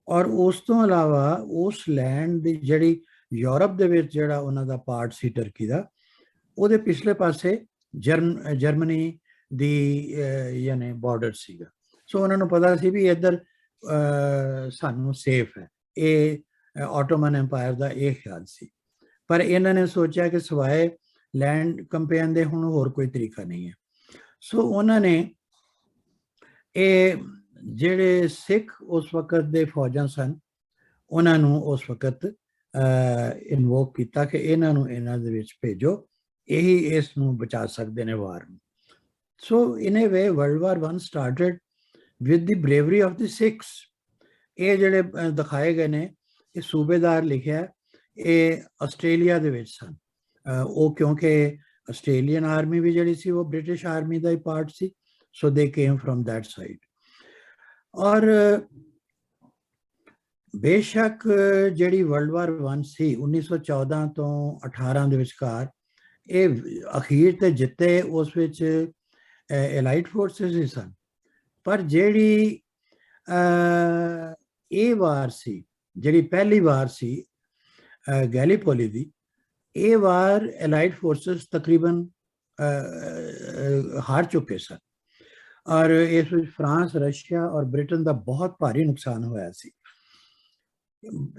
ਔਰ ਉਸ ਤੋਂ ਇਲਾਵਾ ਉਸ ਲੈਂਡ ਦੀ ਜਿਹੜੀ ਯੂਰਪ ਦੇ ਵਿੱਚ ਜਿਹੜਾ ਉਹਨਾਂ ਦਾ ਪਾਰਟ ਸੀ ਟਰਕੀ ਦਾ ਉਹਦੇ ਪਿਛਲੇ ਪਾਸੇ ਜਰਮਨੀ ਦੀ ਯਾਨੀ ਬਾਰਡਰ ਸੀਗਾ। ਸੋ ਉਹਨਾਂ ਨੂੰ ਪਤਾ ਸੀ ਵੀ ਇੱਧਰ ਸਾਨੂੰ ਸੇਫ ਹੈ, ਇਹ ਆਟੋਮਨ ਐਮਪਾਇਰ ਦਾ ਇਹ ਖਿਆਲ ਸੀ। ਪਰ ਇਹਨਾਂ ਨੇ ਸੋਚਿਆ ਕਿ ਸਿਵਾਏ ਲੈਂਡ ਕੰਪੇਨ ਦੇ ਹੁਣ ਹੋਰ ਕੋਈ ਤਰੀਕਾ ਨਹੀਂ ਹੈ। ਸੋ ਉਹਨਾਂ ਨੇ ਇਹ ਜਿਹੜੇ ਸਿੱਖ ਉਸ ਵਕਤ ਦੇ ਫੌਜਾਂ ਸਨ ਉਹਨਾਂ ਨੂੰ ਉਸ ਵਕਤ ਇਨਵੋਕ ਕੀਤਾ ਕਿ ਇਹਨਾਂ ਨੂੰ ਇਹਨਾਂ ਦੇ ਵਿੱਚ ਭੇਜੋ, ਇਹੀ ਇਸ ਨੂੰ ਬਚਾ ਸਕਦੇ ਨੇ ਵਾਰ ਨੂੰ। So in a way World war 1 started with the bravery of the Sikhs. ਇਹ ਜਿਹੜੇ ਦਿਖਾਏ ਗਏ ਨੇ ਇਹ ਸੂਬੇਦਾਰ ਲਿਖਿਆ, ਇਹ ਆਸਟ੍ਰੇਲੀਆ ਦੇ ਵਿੱਚ ਸਨ। ਉਹ ਕਿਉਂਕਿ ਆਸਟ੍ਰੇਲੀਅਨ ਆਰਮੀ ਵੀ ਜਿਹੜੀ ਸੀ ਉਹ ਬ੍ਰਿਟਿਸ਼ ਆਰਮੀ ਦਾ ਹੀ ਪਾਰਟ ਸੀ, ਸੋ ਦੇ ਕੇਮ ਫਰੋਮ ਦੈਟ ਸਾਈਡ। ਔਰ ਬੇਸ਼ੱਕ ਜਿਹੜੀ ਵਰਲਡ ਵਾਰ 1 ਸੀ 1914 ਤੋਂ 18 ਦੇ ਵਿਚਕਾਰ, ਇਹ ਅਖੀਰ ਤੇ ਜਿੱਤੇ ਉਸ ਵਿੱਚ ਐਲਾਈਡ ਫੋਰਸਿਸ ਹੀ ਸਨ, ਪਰ ਜਿਹੜੀ ਇਹ ਵਾਰ ਸੀ, ਜਿਹੜੀ ਪਹਿਲੀ ਵਾਰ ਸੀ ਗੈਲੀਪੋਲੀ ਦੀ, ਇਹ ਵਾਰ ਐਲਾਈਡ ਫੋਰਸਿਸ ਤਕਰੀਬਨ ਹਾਰ ਚੁੱਕੇ ਸਨ ਔਰ ਇਸ ਵਿੱਚ ਫਰਾਂਸ, ਰਸ਼ੀਆ ਔਰ ਬ੍ਰਿਟਨ ਦਾ ਬਹੁਤ ਭਾਰੀ ਨੁਕਸਾਨ ਹੋਇਆ ਸੀ।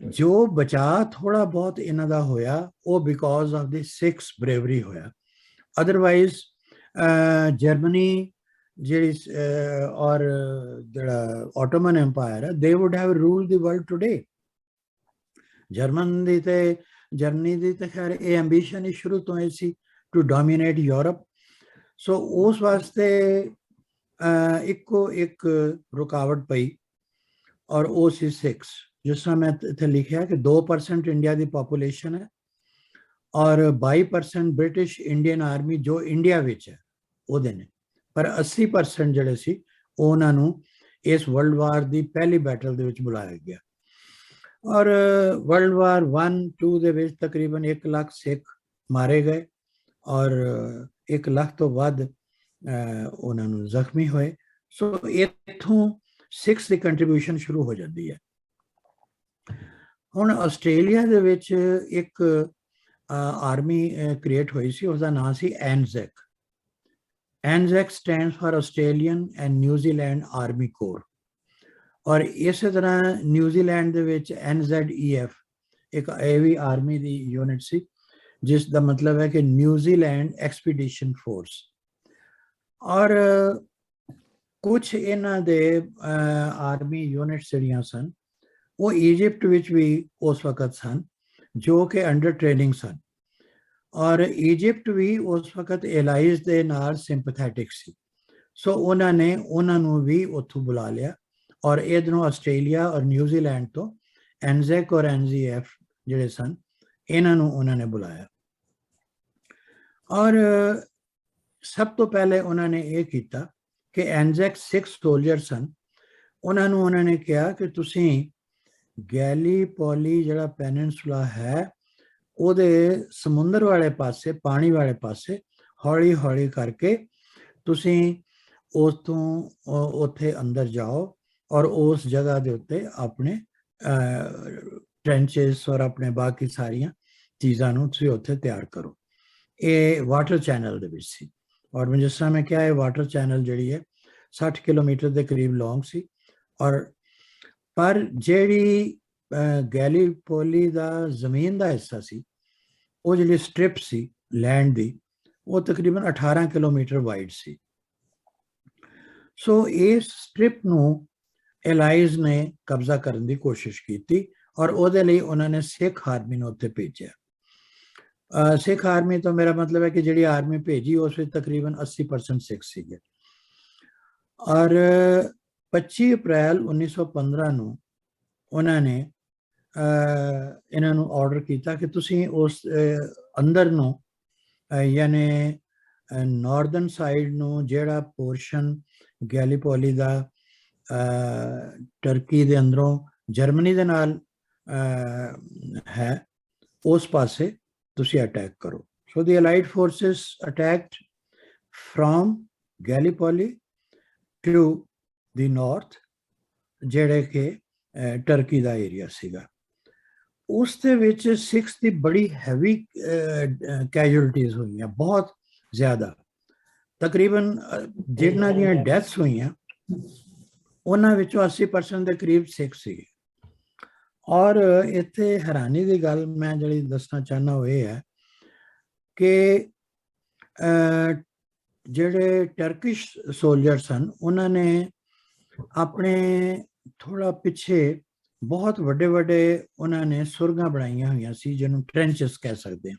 ਜੋ ਬਚਾ ਥੋੜਾ ਬਹੁਤ ਇਹਨਾਂ ਦਾ ਹੋਇਆ ਉਹ ਬਿਕੋਜ਼ ਆਫ ਦੀ ਸਿੱਖਸ ਬਰੇਵਰੀ ਹੋਇਆ। ਅਦਰਵਾਈਜ਼ ਜਰਮਨੀ ਜਿਹੜੀ ਔਰ ਜਿਹੜਾ ਆਟੋਮਨ ਐਮਪਾਇਰ ਹੈ, ਦੇ wood have ruled the world today. Germany ਦੀ ਤੇ ਖੈਰ ਇਹ ਐਂਬੀਸ਼ਨ ਹੀ ਸ਼ੁਰੂ ਤੋਂ ਹੀ ਸੀ ਟੂ ਡੋਮੀਨੇਟ ਯੂਰਪ। ਸੋ ਉਸ ਵਾਸਤੇ ਇੱਕੋ ਇੱਕ ਰੁਕਾਵਟ ਪਈ ਔਰ ਉਹ ਸੀ ਸਿੱਖਸ। ਜਿਸ ਤਰ੍ਹਾਂ ਮੈਂ ਇੱਥੇ ਲਿਖਿਆ ਕਿ 2% ਇੰਡੀਆ ਦੀ ਪਾਪੂਲੇਸ਼ਨ ਹੈ ਔਰ 22% ਬ੍ਰਿਟਿਸ਼ ਇੰਡੀਅਨ ਆਰਮੀ ਜੋ ਇੰਡੀਆ ਵਿੱਚ ਹੈ ਉਹਦੇ ਨੇ, ਪਰ 80% ਜਿਹੜੇ ਸੀ ਉਹਨਾਂ ਨੂੰ ਇਸ ਵਰਲਡ ਵਾਰ ਦੀ ਪਹਿਲੀ ਬੈਟਲ ਦੇ ਵਿੱਚ ਬੁਲਾਇਆ ਗਿਆ। ਔਰ ਵਰਲਡ ਵਾਰ 1-2 ਦੇ ਵਿੱਚ ਤਕਰੀਬਨ 1 ਲੱਖ ਸਿੱਖ ਮਾਰੇ ਗਏ ਔਰ 1 ਲੱਖ ਤੋਂ ਵੱਧ ਉਹਨਾਂ ਨੂੰ ਜ਼ਖਮੀ ਹੋਏ। ਸੋ ਇੱਥੋਂ ਸਿੱਖਸ ਦੀ ਕੰਟਰੀਬਿਊਸ਼ਨ ਸ਼ੁਰੂ ਹੋ ਜਾਂਦੀ ਹੈ। ਹੁਣ ਆਸਟ੍ਰੇਲੀਆ ਦੇ ਵਿੱਚ ਇੱਕ ਆਰਮੀ ਕ੍ਰੀਏਟ ਹੋਈ ਸੀ, ਉਸਦਾ ਨਾਮ ਸੀ ANZAC. ANZAC stands for Australian and New Zealand army corps. ਔਰ ਇਸੇ ਤਰ੍ਹਾਂ ਨਿਊਜ਼ੀਲੈਂਡ ਦੇ ਵਿੱਚ NZEF ਇੱਕ ਇਹ ਵੀ ਆਰਮੀ ਦੀ ਯੂਨਿਟ ਸੀ, ਜਿਸ ਦਾ ਮਤਲਬ ਹੈ ਕਿ ਨਿਊਜ਼ੀਲੈਂਡ ਐਕਸਪੀਡੀਸ਼ਨ ਫੋਰਸ। ਔਰ ਕੁਝ ਇਹਨਾਂ ਦੇ ਆਰਮੀ ਯੂਨਿਟਸ ਜਿਹੜੀਆਂ ਸਨ ਉਹ ਈਜਿਪਟ ਵਿੱਚ ਵੀ ਉਸ ਵਕਤ ਸਨ, ਜੋ ਕਿ ਅੰਡਰ ਟ੍ਰੇਨਿੰਗ ਸਨ। ਔਰ ਈਜਿਪਟ ਵੀ ਉਸ ਵਕਤ ਐਲਾਈਜ਼ ਦੇ ਨਾਲ ਸਿੰਪਥੈਟਿਕ ਸੀ, ਸੋ ਉਹਨਾਂ ਨੇ ਉਹਨਾਂ ਨੂੰ ਵੀ ਉੱਥੋਂ ਬੁਲਾ ਲਿਆ ਔਰ ਇੱਧਰੋਂ ਆਸਟ੍ਰੇਲੀਆ ਔਰ ਨਿਊਜ਼ੀਲੈਂਡ ਤੋਂ ਐਨਜ਼ੈਕ ਔਰ NZEF ਜਿਹੜੇ ਸਨ ਇਹਨਾਂ ਨੂੰ ਉਹਨਾਂ ਨੇ ਬੁਲਾਇਆ। ਔਰ ਸਭ ਤੋਂ ਪਹਿਲੇ ਉਹਨਾਂ ਨੇ ਇਹ ਕੀਤਾ ਕਿ ਐਨਜ਼ੈਕ 6 ਸੋਲਜਰ ਸਨ, ਉਹਨਾਂ ਨੂੰ ਉਹਨਾਂ ਨੇ ਕਿਹਾ ਕਿ ਤੁਸੀਂ ਗੈਲੀਪੋਲੀ ਜਿਹੜਾ ਪੈਨਿਨਸੂਲਾ ਹੈ ਉਹਦੇ ਸਮੁੰਦਰ ਵਾਲੇ ਪਾਸੇ, ਪਾਣੀ ਵਾਲੇ ਪਾਸੇ ਹੌਲੀ ਹੌਲੀ ਕਰਕੇ ਤੁਸੀਂ ਉਸ ਤੋਂ ਉੱਥੇ ਅੰਦਰ ਜਾਓ ਔਰ ਉਸ ਜਗ੍ਹਾ ਦੇ ਉੱਤੇ ਆਪਣੇ ਟ੍ਰੈਂਚਸ ਔਰ ਆਪਣੇ ਬਾਕੀ ਸਾਰੀਆਂ ਚੀਜ਼ਾਂ ਨੂੰ ਤੁਸੀਂ ਉੱਥੇ ਤਿਆਰ ਕਰੋ। ਇਹ ਵਾਟਰ ਚੈਨਲ ਦੇ ਵਿੱਚ ਸੀ ਔਰ ਜਿਸ ਤਰ੍ਹਾਂ ਮੈਂ ਕਿਹਾ ਇਹ ਵਾਟਰ ਚੈਨਲ ਜਿਹੜੀ ਹੈ 60 ਕਿਲੋਮੀਟਰ ਦੇ ਕਰੀਬ ਲੌਂਗ ਸੀ। ਔਰ ਪਰ ਜਿਹੜੀ ਗੈਲੀਪੋਲੀ ਦਾ ਜ਼ਮੀਨ ਦਾ ਹਿੱਸਾ ਸੀ, ਉਹ ਜਿਹੜੀ ਸਟ੍ਰਿਪ ਸੀ ਲੈਂਡ ਦੀ, ਉਹ ਤਕਰੀਬਨ 18 ਕਿਲੋਮੀਟਰ ਵਾਈਡ ਸੀ। ਸੋ ਇਸ ਸਟ੍ਰਿਪ ਨੂੰ ਐਲਾਈਜ਼ ਨੇ ਕਬਜ਼ਾ ਕਰਨ ਦੀ ਕੋਸ਼ਿਸ਼ ਕੀਤੀ ਔਰ ਉਹਦੇ ਲਈ ਉਹਨਾਂ ਨੇ ਸਿੱਖ ਆਰਮੀ ਨੂੰ ਉੱਥੇ ਭੇਜਿਆ। ਸਿੱਖ ਆਰਮੀ ਤੋਂ ਮੇਰਾ ਮਤਲਬ ਹੈ ਕਿ ਜਿਹੜੀ ਆਰਮੀ ਭੇਜੀ ਉਸ ਵਿੱਚ ਤਕਰੀਬਨ 80% ਸਿੱਖ ਸੀਗੇ। ਔਰ 25 ਅਪ੍ਰੈਲ 1915 ਨੂੰ ਉਹਨਾਂ ਨੇ ਇਹਨਾਂ ਨੂੰ ਆਰਡਰ ਕੀਤਾ ਕਿ ਤੁਸੀਂ ਉਸ ਅੰਦਰ ਨੂੰ ਯਾਨੀ ਨਾਰਦਰਨ ਸਾਈਡ ਨੂੰ ਜਿਹੜਾ ਪੋਰਸ਼ਨ ਗੈਲੀਪੋਲੀ ਦਾ ਟਰਕੀ ਦੇ ਅੰਦਰੋਂ ਜਰਮਨੀ ਦੇ ਨਾਲ ਹੈ ਉਸ ਪਾਸੇ ਤੁਸੀਂ ਅਟੈਕ ਕਰੋ। So the allied forces attacked from Gallipoli to the north, ਜਿਹੜੇ ਕਿ ਟਰਕੀ ਦਾ ਏਰੀਆ ਸੀਗਾ। ਉਸ ਦੇ ਵਿੱਚ ਸਿੱਖਸ ਦੀ ਬੜੀ ਹੈਵੀ ਕੈਜੁਅਲਟੀਜ਼ ਹੋਈਆਂ, ਬਹੁਤ ਜ਼ਿਆਦਾ। ਤਕਰੀਬਨ ਜਿਨ੍ਹਾਂ ਦੀਆਂ ਡੈਥਸ ਹੋਈਆਂ ਉਹਨਾਂ ਵਿੱਚੋਂ 80% ਦੇ ਕਰੀਬ ਸਿੱਖ ਸੀ। ਔਰ ਇੱਥੇ ਹੈਰਾਨੀ ਦੀ ਗੱਲ ਮੈਂ ਜਿਹੜੀ ਦੱਸਣਾ ਚਾਹੁੰਦਾ ਉਹ ਇਹ ਹੈ ਕਿ ਜਿਹੜੇ ਟਰਕਿਸ਼ ਸੋਲਜਰ ਸਨ ਉਹਨਾਂ ਨੇ ਆਪਣੇ ਥੋੜਾ ਪਿੱਛੇ ਬਹੁਤ ਵੱਡੇ ਵੱਡੇ ਉਹਨਾਂ ਨੇ ਸੁਰਗਾਂ ਬਣਾਈਆਂ ਹੋਈਆਂ ਸੀ ਜਿਹਨੂੰ ਟ੍ਰੈਂਚਸ ਕਹਿ ਸਕਦੇ ਹਾਂ।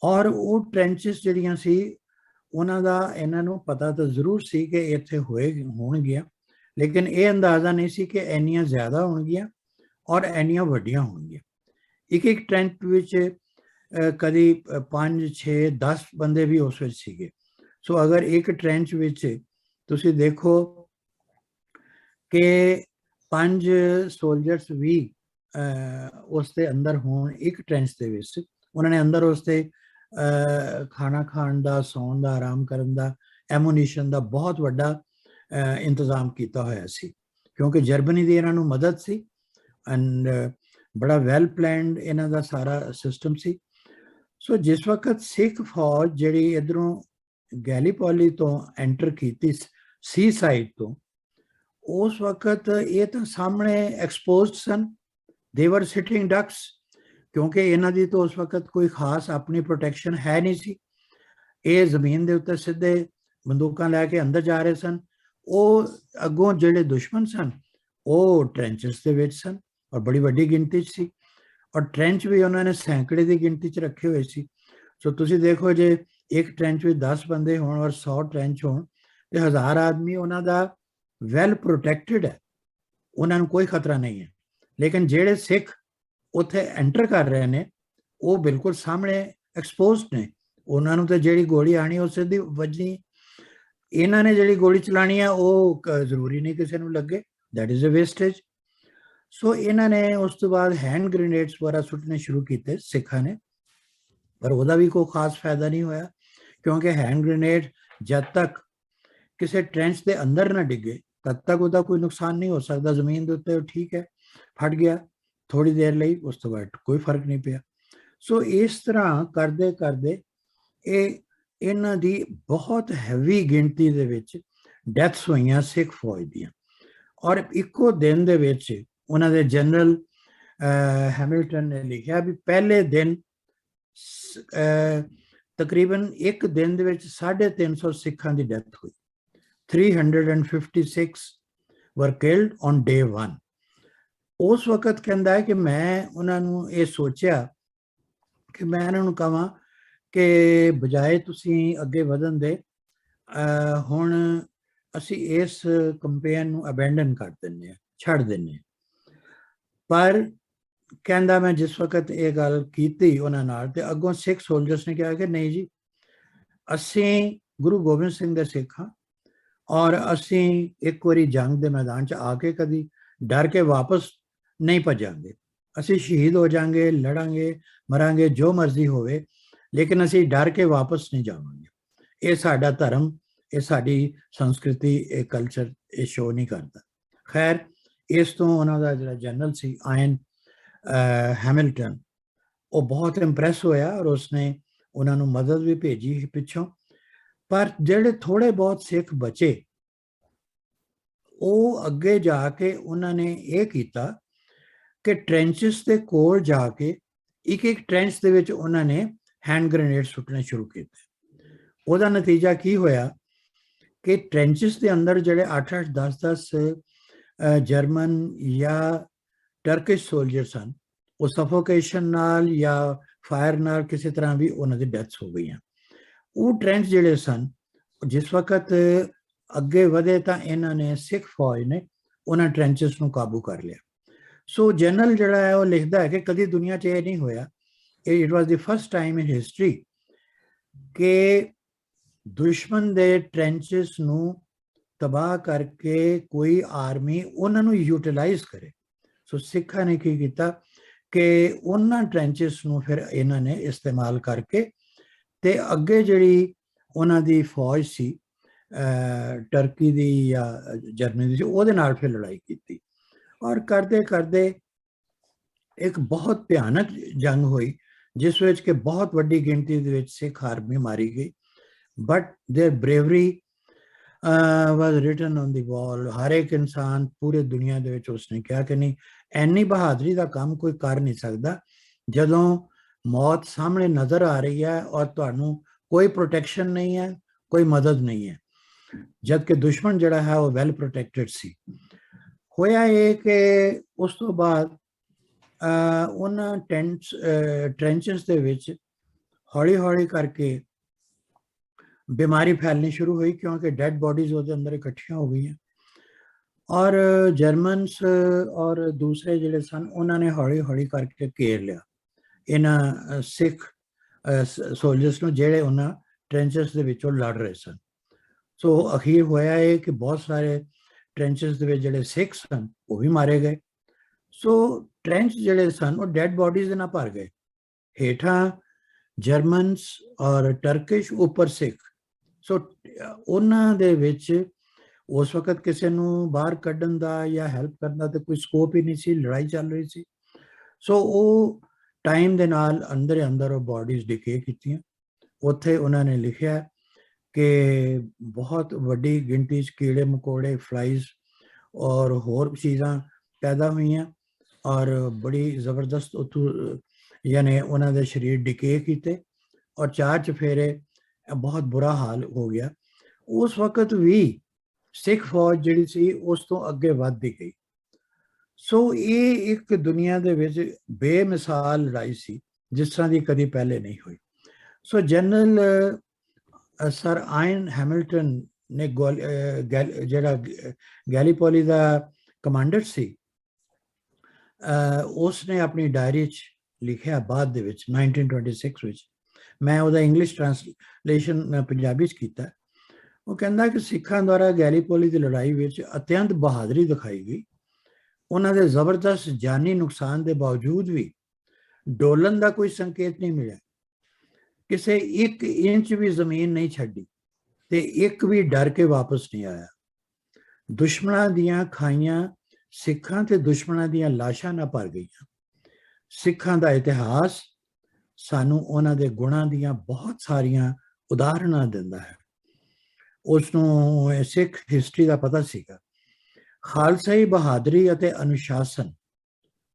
ਔਰ ਉਹ ਟ੍ਰੈਂਚਸ ਜਿਹੜੀਆਂ ਸੀ ਉਹਨਾਂ ਦਾ ਇਹਨਾਂ ਨੂੰ ਪਤਾ ਤਾਂ ਜ਼ਰੂਰ ਸੀ ਕਿ ਇੱਥੇ ਹੋਣਗੀਆਂ, ਲੇਕਿਨ ਇਹ ਅੰਦਾਜ਼ਾ ਨਹੀਂ ਸੀ ਕਿ ਇੰਨੀਆਂ ਜ਼ਿਆਦਾ ਹੋਣਗੀਆਂ ਔਰ ਇੰਨੀਆਂ ਵੱਡੀਆਂ ਹੋਣਗੀਆਂ। ਇੱਕ ਟ੍ਰੈਂਚ ਵਿੱਚ ਕਦੀ 5, 6, 10 ਬੰਦੇ ਵੀ ਉਸ ਵਿੱਚ ਸੀਗੇ। ਸੋ ਅਗਰ ਇੱਕ ਟ੍ਰੈਂਚ ਵਿੱਚ ਤੁਸੀਂ ਦੇਖੋ ਕਿ 5 ਸੋਲਜਰਸ ਵੀ ਉਸ ਦੇ ਅੰਦਰ ਹੋਣ ਇੱਕ ਟ੍ਰੈਂਚ ਦੇ ਵਿੱਚ, ਉਹਨਾਂ ਨੇ ਅੰਦਰ ਉਸ ਤੇ ਖਾਣਾ ਖਾਣ ਦਾ, ਸੌਣ ਦਾ, ਆਰਾਮ ਕਰਨ ਦਾ, ਐਮੂਨੀਸ਼ਨ ਦਾ ਬਹੁਤ ਵੱਡਾ ਇੰਤਜ਼ਾਮ ਕੀਤਾ ਹੋਇਆ ਸੀ ਕਿਉਂਕਿ ਜਰਮਨੀ ਦੀ ਇਹਨਾਂ ਨੂੰ ਮਦਦ ਸੀ ਐਂਡ ਬੜਾ ਵੈਲ ਪਲੈਨਡ ਇਹਨਾਂ ਦਾ ਸਾਰਾ ਸਿਸਟਮ ਸੀ। ਸੋ ਜਿਸ ਵਕਤ ਸਿੱਖ ਫੌਜ ਜਿਹੜੀ ਇੱਧਰੋਂ ਗੈਲੀਪੋਲੀ ਤੋਂ ਐਂਟਰ ਕੀਤੀ ਸੀ ਸਾਈਡ ਤੋਂ, ਉਸ ਵਕਤ ਇਹ ਤਾਂ ਸਾਹਮਣੇ ਐਕਸਪੋਜ਼ਡ ਸਨ, ਦੇ ਵਰ ਸਿਟਿੰਗ ਡਕਸ, ਕਿਉਂਕਿ ਇਹਨਾਂ ਦੀ ਤਾਂ ਉਸ ਵਕਤ ਕੋਈ ਖਾਸ ਆਪਣੀ ਪ੍ਰੋਟੈਕਸ਼ਨ ਹੈ ਨਹੀਂ ਸੀ। ਇਹ ਜ਼ਮੀਨ ਦੇ ਉੱਤੇ ਸਿੱਧੇ ਬੰਦੂਕਾਂ ਲੈ ਕੇ ਅੰਦਰ ਜਾ ਰਹੇ ਸਨ। ਉਹ ਅੱਗੋਂ ਜਿਹੜੇ ਦੁਸ਼ਮਣ ਸਨ ਉਹ ਟ੍ਰੈਂਚਸ ਦੇ ਵਿੱਚ ਸਨ ਔਰ ਬੜੀ ਵੱਡੀ ਗਿਣਤੀ 'ਚ ਸੀ, ਔਰ ਟ੍ਰੈਂਚ ਵੀ ਉਹਨਾਂ ਨੇ ਸੈਂਕੜੇ ਦੀ ਗਿਣਤੀ 'ਚ ਰੱਖੇ ਹੋਏ ਸੀ। ਸੋ ਤੁਸੀਂ ਦੇਖੋ ਜੇ ਇੱਕ ਟ੍ਰੈਂਚ ਵਿੱਚ 10 ਬੰਦੇ ਹੋਣ ਔਰ 100 ਟ੍ਰੈਂਚ ਹੋਣ ਤੇ 1000 ਆਦਮੀ ਉਹਨਾਂ ਦਾ ਵੈਲ ਪ੍ਰੋਟੈਕਟਡ ਹੈ, ਉਹਨਾਂ ਨੂੰ ਕੋਈ ਖਤਰਾ ਨਹੀਂ ਹੈ। ਲੇਕਿਨ ਜਿਹੜੇ ਸਿੱਖ ਉੱਥੇ ਐਂਟਰ ਕਰ ਰਹੇ ਨੇ ਉਹ ਬਿਲਕੁਲ ਸਾਹਮਣੇ ਐਕਸਪੋਜ਼ਡ ਨੇ, ਉਹਨਾਂ ਨੂੰ ਤਾਂ ਜਿਹੜੀ ਗੋਲੀ ਆਣੀ ਉਹ ਸਿੱਧੀ ਵੱਜਣੀ। ਇਹਨਾਂ ਨੇ ਜਿਹੜੀ ਗੋਲੀ ਚਲਾਣੀ ਆ ਉਹ ਜ਼ਰੂਰੀ ਨਹੀਂ ਕਿਸੇ ਨੂੰ ਲੱਗੇ, ਦੈਟ ਇਜ਼ ਅ ਵੇਸਟੇਜ। ਸੋ ਇਹਨਾਂ ਨੇ ਉਸ ਤੋਂ ਬਾਅਦ ਹੈਂਡ ਗ੍ਰੇਨੇਡਸ ਵਗੈਰਾ ਸੁੱਟਣੇ ਸ਼ੁਰੂ ਕੀਤੇ ਸਿੱਖਾਂ ਨੇ, ਪਰ ਉਹਦਾ ਵੀ ਕੋਈ ਖਾਸ ਫਾਇਦਾ ਨਹੀਂ ਹੋਇਆ ਕਿਉਂਕਿ ਹੈਂਡ ਗ੍ਰੇਨੇਡ ਜਦ ਤੱਕ ਕਿਸੇ ਟ੍ਰੈਂਚ ਦੇ ਅੰਦਰ ਨਾ ਡਿੱਗੇ ਤਦ ਤੱਕ ਉਹਦਾ ਕੋਈ ਨੁਕਸਾਨ ਨਹੀਂ ਹੋ ਸਕਦਾ। ਜ਼ਮੀਨ ਦੇ ਉੱਤੇ ਠੀਕ ਹੈ, ਫਟ ਗਿਆ ਥੋੜੀ ਦੇਰ ਲਈ, ਉਸ ਤੋਂ ਬਾਅਦ ਕੋਈ ਫਰਕ ਨਹੀਂ ਪਿਆ। ਸੋ ਇਸ ਤਰ੍ਹਾਂ ਕਰਦੇ ਕਰਦੇ ਇਹਨਾਂ ਦੀ ਬਹੁਤ ਹੈਵੀ ਗਿਣਤੀ ਦੇ ਵਿੱਚ ਡੈਥਸ ਹੋਈਆਂ ਸਿੱਖ ਫੌਜ ਦੀਆਂ। ਔਰ ਇੱਕੋ ਦਿਨ ਦੇ ਵਿੱਚ ਉਹਨਾਂ ਦੇ ਜਨਰਲ ਹੈਮਿਲਟਨ ਨੇ ਲਿਖਿਆ ਵੀ ਪਹਿਲੇ ਦਿਨ ਤਕਰੀਬਨ ਇੱਕ ਦਿਨ ਦੇ ਵਿੱਚ 350 ਸਿੱਖਾਂ ਦੀ ਡੈਥ ਹੋਈ। 356 were killed on day 1। ਉਸ ਵਕਤ ਕਹਿੰਦਾ ਹੈ ਕਿ ਮੈਂ ਉਹਨਾਂ ਨੂੰ ਇਹ ਸੋਚਿਆ ਕਿ ਮੈਂ ਇਹਨਾਂ ਨੂੰ ਕਹਾਂ ਕਿ ਬਜਾਏ ਤੁਸੀਂ ਅੱਗੇ ਵਧਣ ਦੇ ਹੁਣ ਅਸੀਂ ਇਸ ਕੰਪੇਨ ਨੂੰ ਅਬੈਂਡਨ ਕਰ ਦਿੰਦੇ ਹਾਂ, ਛੱਡ ਦਿੰਦੇ ਹਾਂ। ਪਰ ਕਹਿੰਦਾ ਮੈਂ ਜਿਸ ਵਕਤ ਇਹ ਗੱਲ ਕੀਤੀ ਉਹਨਾਂ ਨਾਲ ਤੇ ਅੱਗੋਂ ਸਿੱਖ ਸੋਲਜਰਸ ਨੇ ਕਿਹਾ ਕਿ ਨਹੀਂ ਜੀ, ਅਸੀਂ ਗੁਰੂ ਗੋਬਿੰਦ ਸਿੰਘ ਦੇ ਸਿੱਖ ਹਾਂ ਔਰ ਅਸੀਂ ਇੱਕ ਵਾਰੀ ਜੰਗ ਦੇ ਮੈਦਾਨ 'ਚ ਆ ਕੇ ਕਦੀ ਡਰ ਕੇ ਵਾਪਸ ਨਹੀਂ ਭੱਜਾਂਗੇ। ਅਸੀਂ ਸ਼ਹੀਦ ਹੋ ਜਾਾਂਗੇ, ਲੜਾਂਗੇ, ਮਰਾਂਗੇ, ਜੋ ਮਰਜ਼ੀ ਹੋਵੇ, ਲੇਕਿਨ ਅਸੀਂ ਡਰ ਕੇ ਵਾਪਸ ਨਹੀਂ ਜਾਵਾਂਗੇ। ਇਹ ਸਾਡਾ ਧਰਮ, ਇਹ ਸਾਡੀ ਸੰਸਕ੍ਰਿਤੀ, ਇਹ ਕਲਚਰ ਇਹ ਸ਼ੋ ਨਹੀਂ ਕਰਦਾ। ਖੈਰ ਇਸ ਤੋਂ ਉਹਨਾਂ ਦਾ ਜਿਹੜਾ ਜਨਰਲ ਸੀ ਆਇਨ ਹੈਮਿਲਟਨ, ਉਹ ਬਹੁਤ ਇੰਪ੍ਰੈਸ ਹੋਇਆ ਔਰ ਉਸਨੇ ਉਹਨਾਂ ਨੂੰ ਮਦਦ ਵੀ ਭੇਜੀ ਪਿੱਛੋਂ। ਪਰ ਜਿਹੜੇ ਥੋੜੇ ਬਹੁਤ ਸਿੱਖ ਬਚੇ ਉਹ ਅੱਗੇ ਜਾ ਕੇ ਉਹਨਾਂ ਨੇ ਇਹ ਕੀਤਾ ਕਿ ਟ੍ਰੈਂਚਸ ਦੇ ਕੋਲ ਜਾ ਕੇ ਇੱਕ ਟ੍ਰੈਂਚ ਦੇ ਵਿੱਚ ਉਹਨਾਂ ਨੇ ਹੈਂਡ ਗ੍ਰੇਨੇਡ ਸੁੱਟਣੇ ਸ਼ੁਰੂ ਕੀਤੇ। ਉਹਦਾ ਨਤੀਜਾ ਕੀ ਹੋਇਆ ਕਿ ਟ੍ਰੈਂਚਸ ਦੇ ਅੰਦਰ ਜਿਹੜੇ 8-8, 10-10 ਜਰਮਨ ਜਾਂ ਟਰਕਿਸ਼ ਸੋਲਜਰ ਸਨ, ਉਹ ਸਫੋਕੇਸ਼ਨ ਨਾਲ ਜਾਂ ਫਾਇਰ ਨਾਲ ਕਿਸੇ ਤਰ੍ਹਾਂ ਵੀ ਉਹਨਾਂ ਦੀ ਡੈਥਸ ਹੋ ਗਈਆਂ। ਉਹ ਟ੍ਰੈਂਚ ਜਿਹੜੇ ਸਨ ਜਿਸ ਵਕਤ ਅੱਗੇ ਵਧੇ ਤਾਂ ਇਹਨਾਂ ਨੇ ਸਿੱਖ ਫੌਜ ਨੇ ਉਹਨਾਂ ਟ੍ਰੈਂਚਸ ਨੂੰ ਕਾਬੂ ਕਰ ਲਿਆ। ਸੋ ਜਨਰਲ ਜਿਹੜਾ ਹੈ ਉਹ ਲਿਖਦਾ ਹੈ ਕਿ ਕਦੀ ਦੁਨੀਆ 'ਚ ਇਹ ਨਹੀਂ ਹੋਇਆ, it was the first time in history ਕਿ ਦੁਸ਼ਮਣ ਦੇ ਟ੍ਰੈਂਚਸ ਨੂੰ ਤਬਾਹ ਕਰਕੇ ਕੋਈ ਆਰਮੀ ਉਹਨਾਂ ਨੂੰ ਯੂਟਿਲਾਈਜ਼ ਕਰੇ। ਸੋ ਸਿੱਖਾਂ ਨੇ ਕੀ ਕੀਤਾ ਕਿ ਉਹਨਾਂ ਟ੍ਰੈਂਚਸ ਨੂੰ ਫਿਰ ਇਹਨਾਂ ਨੇ ਇਸਤੇਮਾਲ ਕਰਕੇ ਤੇ ਅੱਗੇ ਜਿਹੜੀ ਉਹਨਾਂ ਦੀ ਫੌਜ ਸੀ ਟਰਕੀ ਦੀ ਜਾਂ ਜਰਮਨੀ ਦੀ, ਉਹਦੇ ਨਾਲ ਫਿਰ ਲੜਾਈ ਕੀਤੀ। ਔਰ ਕਰਦੇ ਕਰਦੇ ਇੱਕ ਬਹੁਤ ਭਿਆਨਕ ਜੰਗ ਹੋਈ ਜਿਸ ਵਿੱਚ ਕਿ ਬਹੁਤ ਵੱਡੀ ਗਿਣਤੀ ਦੇ ਵਿੱਚ ਸਿੱਖ ਆਰਮੀ ਮਾਰੀ ਗਈ but their bravery was written on the wall. हर एक इंसान पूरे दुनिया ਦੇ ਵਿੱਚ ਉਸਨੇ ਕਿਹਾ ਕਿ ਨਹੀਂ ਐਨੀ ਬਹਾਦਰੀ ਦਾ ਕੰਮ ਕੋਈ ਕਰ ਨਹੀਂ ਸਕਦਾ ਜਦੋਂ ਮੌਤ ਸਾਹਮਣੇ ਨਜ਼ਰ ਆ ਰਹੀ ਹੈ ਔਰ ਤੁਹਾਨੂੰ ਕੋਈ ਪ੍ਰੋਟੈਕਸ਼ਨ ਨਹੀਂ ਹੈ, ਕੋਈ ਮਦਦ ਨਹੀਂ ਹੈ, ਜਦ ਕਿ ਦੁਸ਼ਮਣ ਜਿਹੜਾ ਹੈ ਉਹ ਵੈਲ ਪ੍ਰੋਟੈਕਟਡ ਸੀ। ਹੋਇਆ ਇਹ ਕਿ ਉਸ ਤੋਂ ਬਾਅਦ ਉਹਨਾਂ ਟ੍ਰੈਂਚਸ ਦੇ ਵਿੱਚ ਹੌਲੀ ਹੌਲੀ ਕਰਕੇ बीमारी फैलनी शुरू हुई क्योंकि डेड बॉडीज उसके अंदर इकट्ठियां हो गई हैं और जर्मन्स और दूसरे जिहड़े सन उन्होंने हौली हौली करके घेर लिया इन्हां सिख सोल्जर्स नूं जिहड़े उन्हां ट्रेंचस दे विचों लड़ रहे सन। सो अखीर होया है कि बहुत सारे ट्रेंचस दे विच जिहड़े सिख सन वो भी मारे गए। सो ट्रेंच जिहड़े सन वो डेड बॉडीज दे नाल भर गए, हेठां जर्मन्स और टर्किश ऊपर सिख। सो ਉਹਨਾਂ ਦੇ ਵਿੱਚ ਉਸ ਵਕਤ ਕਿਸੇ ਨੂੰ ਬਾਹਰ ਕੱਢਣ ਦਾ ਜਾਂ ਹੈਲਪ ਕਰਨ ਦਾ ਤੇ ਕੋਈ ਸਕੋਪ ਹੀ ਨਹੀਂ ਸੀ, ਲੜਾਈ ਚੱਲ ਰਹੀ ਸੀ। ਸੋ ਉਹ ਟਾਈਮ ਦੇ ਨਾਲ ਅੰਦਰ ਅੰਦਰ ਉਹ ਬਾਡੀਜ਼ ਡਿਕੇ ਕੀਤੀਆਂ। ਉੱਥੇ ਉਹਨਾਂ ਨੇ ਲਿਖਿਆ ਕਿ ਬਹੁਤ ਵੱਡੀ ਗਿਣਤੀ 'ਚ ਕੀੜੇ ਮਕੌੜੇ, ਫਲਾਈਜ਼ ਔਰ ਹੋਰ ਚੀਜ਼ਾਂ ਪੈਦਾ ਹੋਈਆਂ ਔਰ ਬੜੀ ਜ਼ਬਰਦਸਤ ਉੱਥੋਂ ਯਾਨੀ ਉਹਨਾਂ ਦੇ ਸਰੀਰ ਡਿਕੇ ਕੀਤੇ ਔਰ ਚਾਰ ਚਫੇਰੇ बहुत बुरा हाल हो गया। उस वक्त भी सिख फौज जिहड़ी सी उस तो अगे वधदी गई। सो ये एक दुनिया दे विच बेमिसाल लड़ाई सी जिस तरह की कदी पहले नहीं हुई। सो जनरल सर आयन हैमिल्टन ने जिहड़ा गैलीपोली दा कमांडर सी उसने अपनी डायरी च लिखिया बाद दे विच 1926 विच, मैं ਉਹਦਾ ਇੰਗਲਿਸ਼ ਟ੍ਰਾਂਸਲੇਸ਼ਨ ਪੰਜਾਬੀ 'ਚ ਕੀਤਾ। ਉਹ ਕਹਿੰਦਾ ਕਿ ਸਿੱਖਾਂ ਦੁਆਰਾ ਗੈਲੀਪੋਲੀ ਦੀ ਲੜਾਈ ਵਿੱਚ ਅਤਿਅੰਤ ਬਹਾਦਰੀ ਦਿਖਾਈ ਗਈ। ਉਹਨਾਂ ਦੇ ਜ਼ਬਰਦਸਤ ਜਾਨੀ ਨੁਕਸਾਨ ਦੇ ਬਾਵਜੂਦ ਵੀ ਡੋਲਣ ਦਾ ਕੋਈ ਸੰਕੇਤ ਨਹੀਂ ਮਿਲਿਆ, ਕਿਸੇ 1 ਇੰਚ ਵੀ ਜ਼ਮੀਨ ਨਹੀਂ ਛੱਡੀ ਤੇ ਇੱਕ ਵੀ ਡਰ ਕੇ ਵਾਪਸ ਨਹੀਂ ਆਇਆ। ਦੁਸ਼ਮਣਾਂ ਦੀਆਂ ਖਾਈਆਂ ਸਿੱਖਾਂ ਤੇ ਦੁਸ਼ਮਣਾਂ ਦੀਆਂ ਲਾਸ਼ਾਂ ਨਾਲ ਭਰ ਗਈਆਂ। ਸਿੱਖਾਂ ਦਾ ਇਤਿਹਾਸ ਸਾਨੂੰ ਉਹਨਾਂ ਦੇ ਗੁਣਾਂ ਦੀਆਂ ਬਹੁਤ ਸਾਰੀਆਂ ਉਦਾਹਰਨਾਂ ਦਿੰਦਾ ਹੈ। ਉਸ ਨੂੰ ਸਿੱਖ ਹਿਸਟਰੀ ਦਾ ਪਤਾ ਸੀਗਾ। ਖਾਲਸਾਈ ਬਹਾਦਰੀ ਅਤੇ ਅਨੁਸ਼ਾਸਨ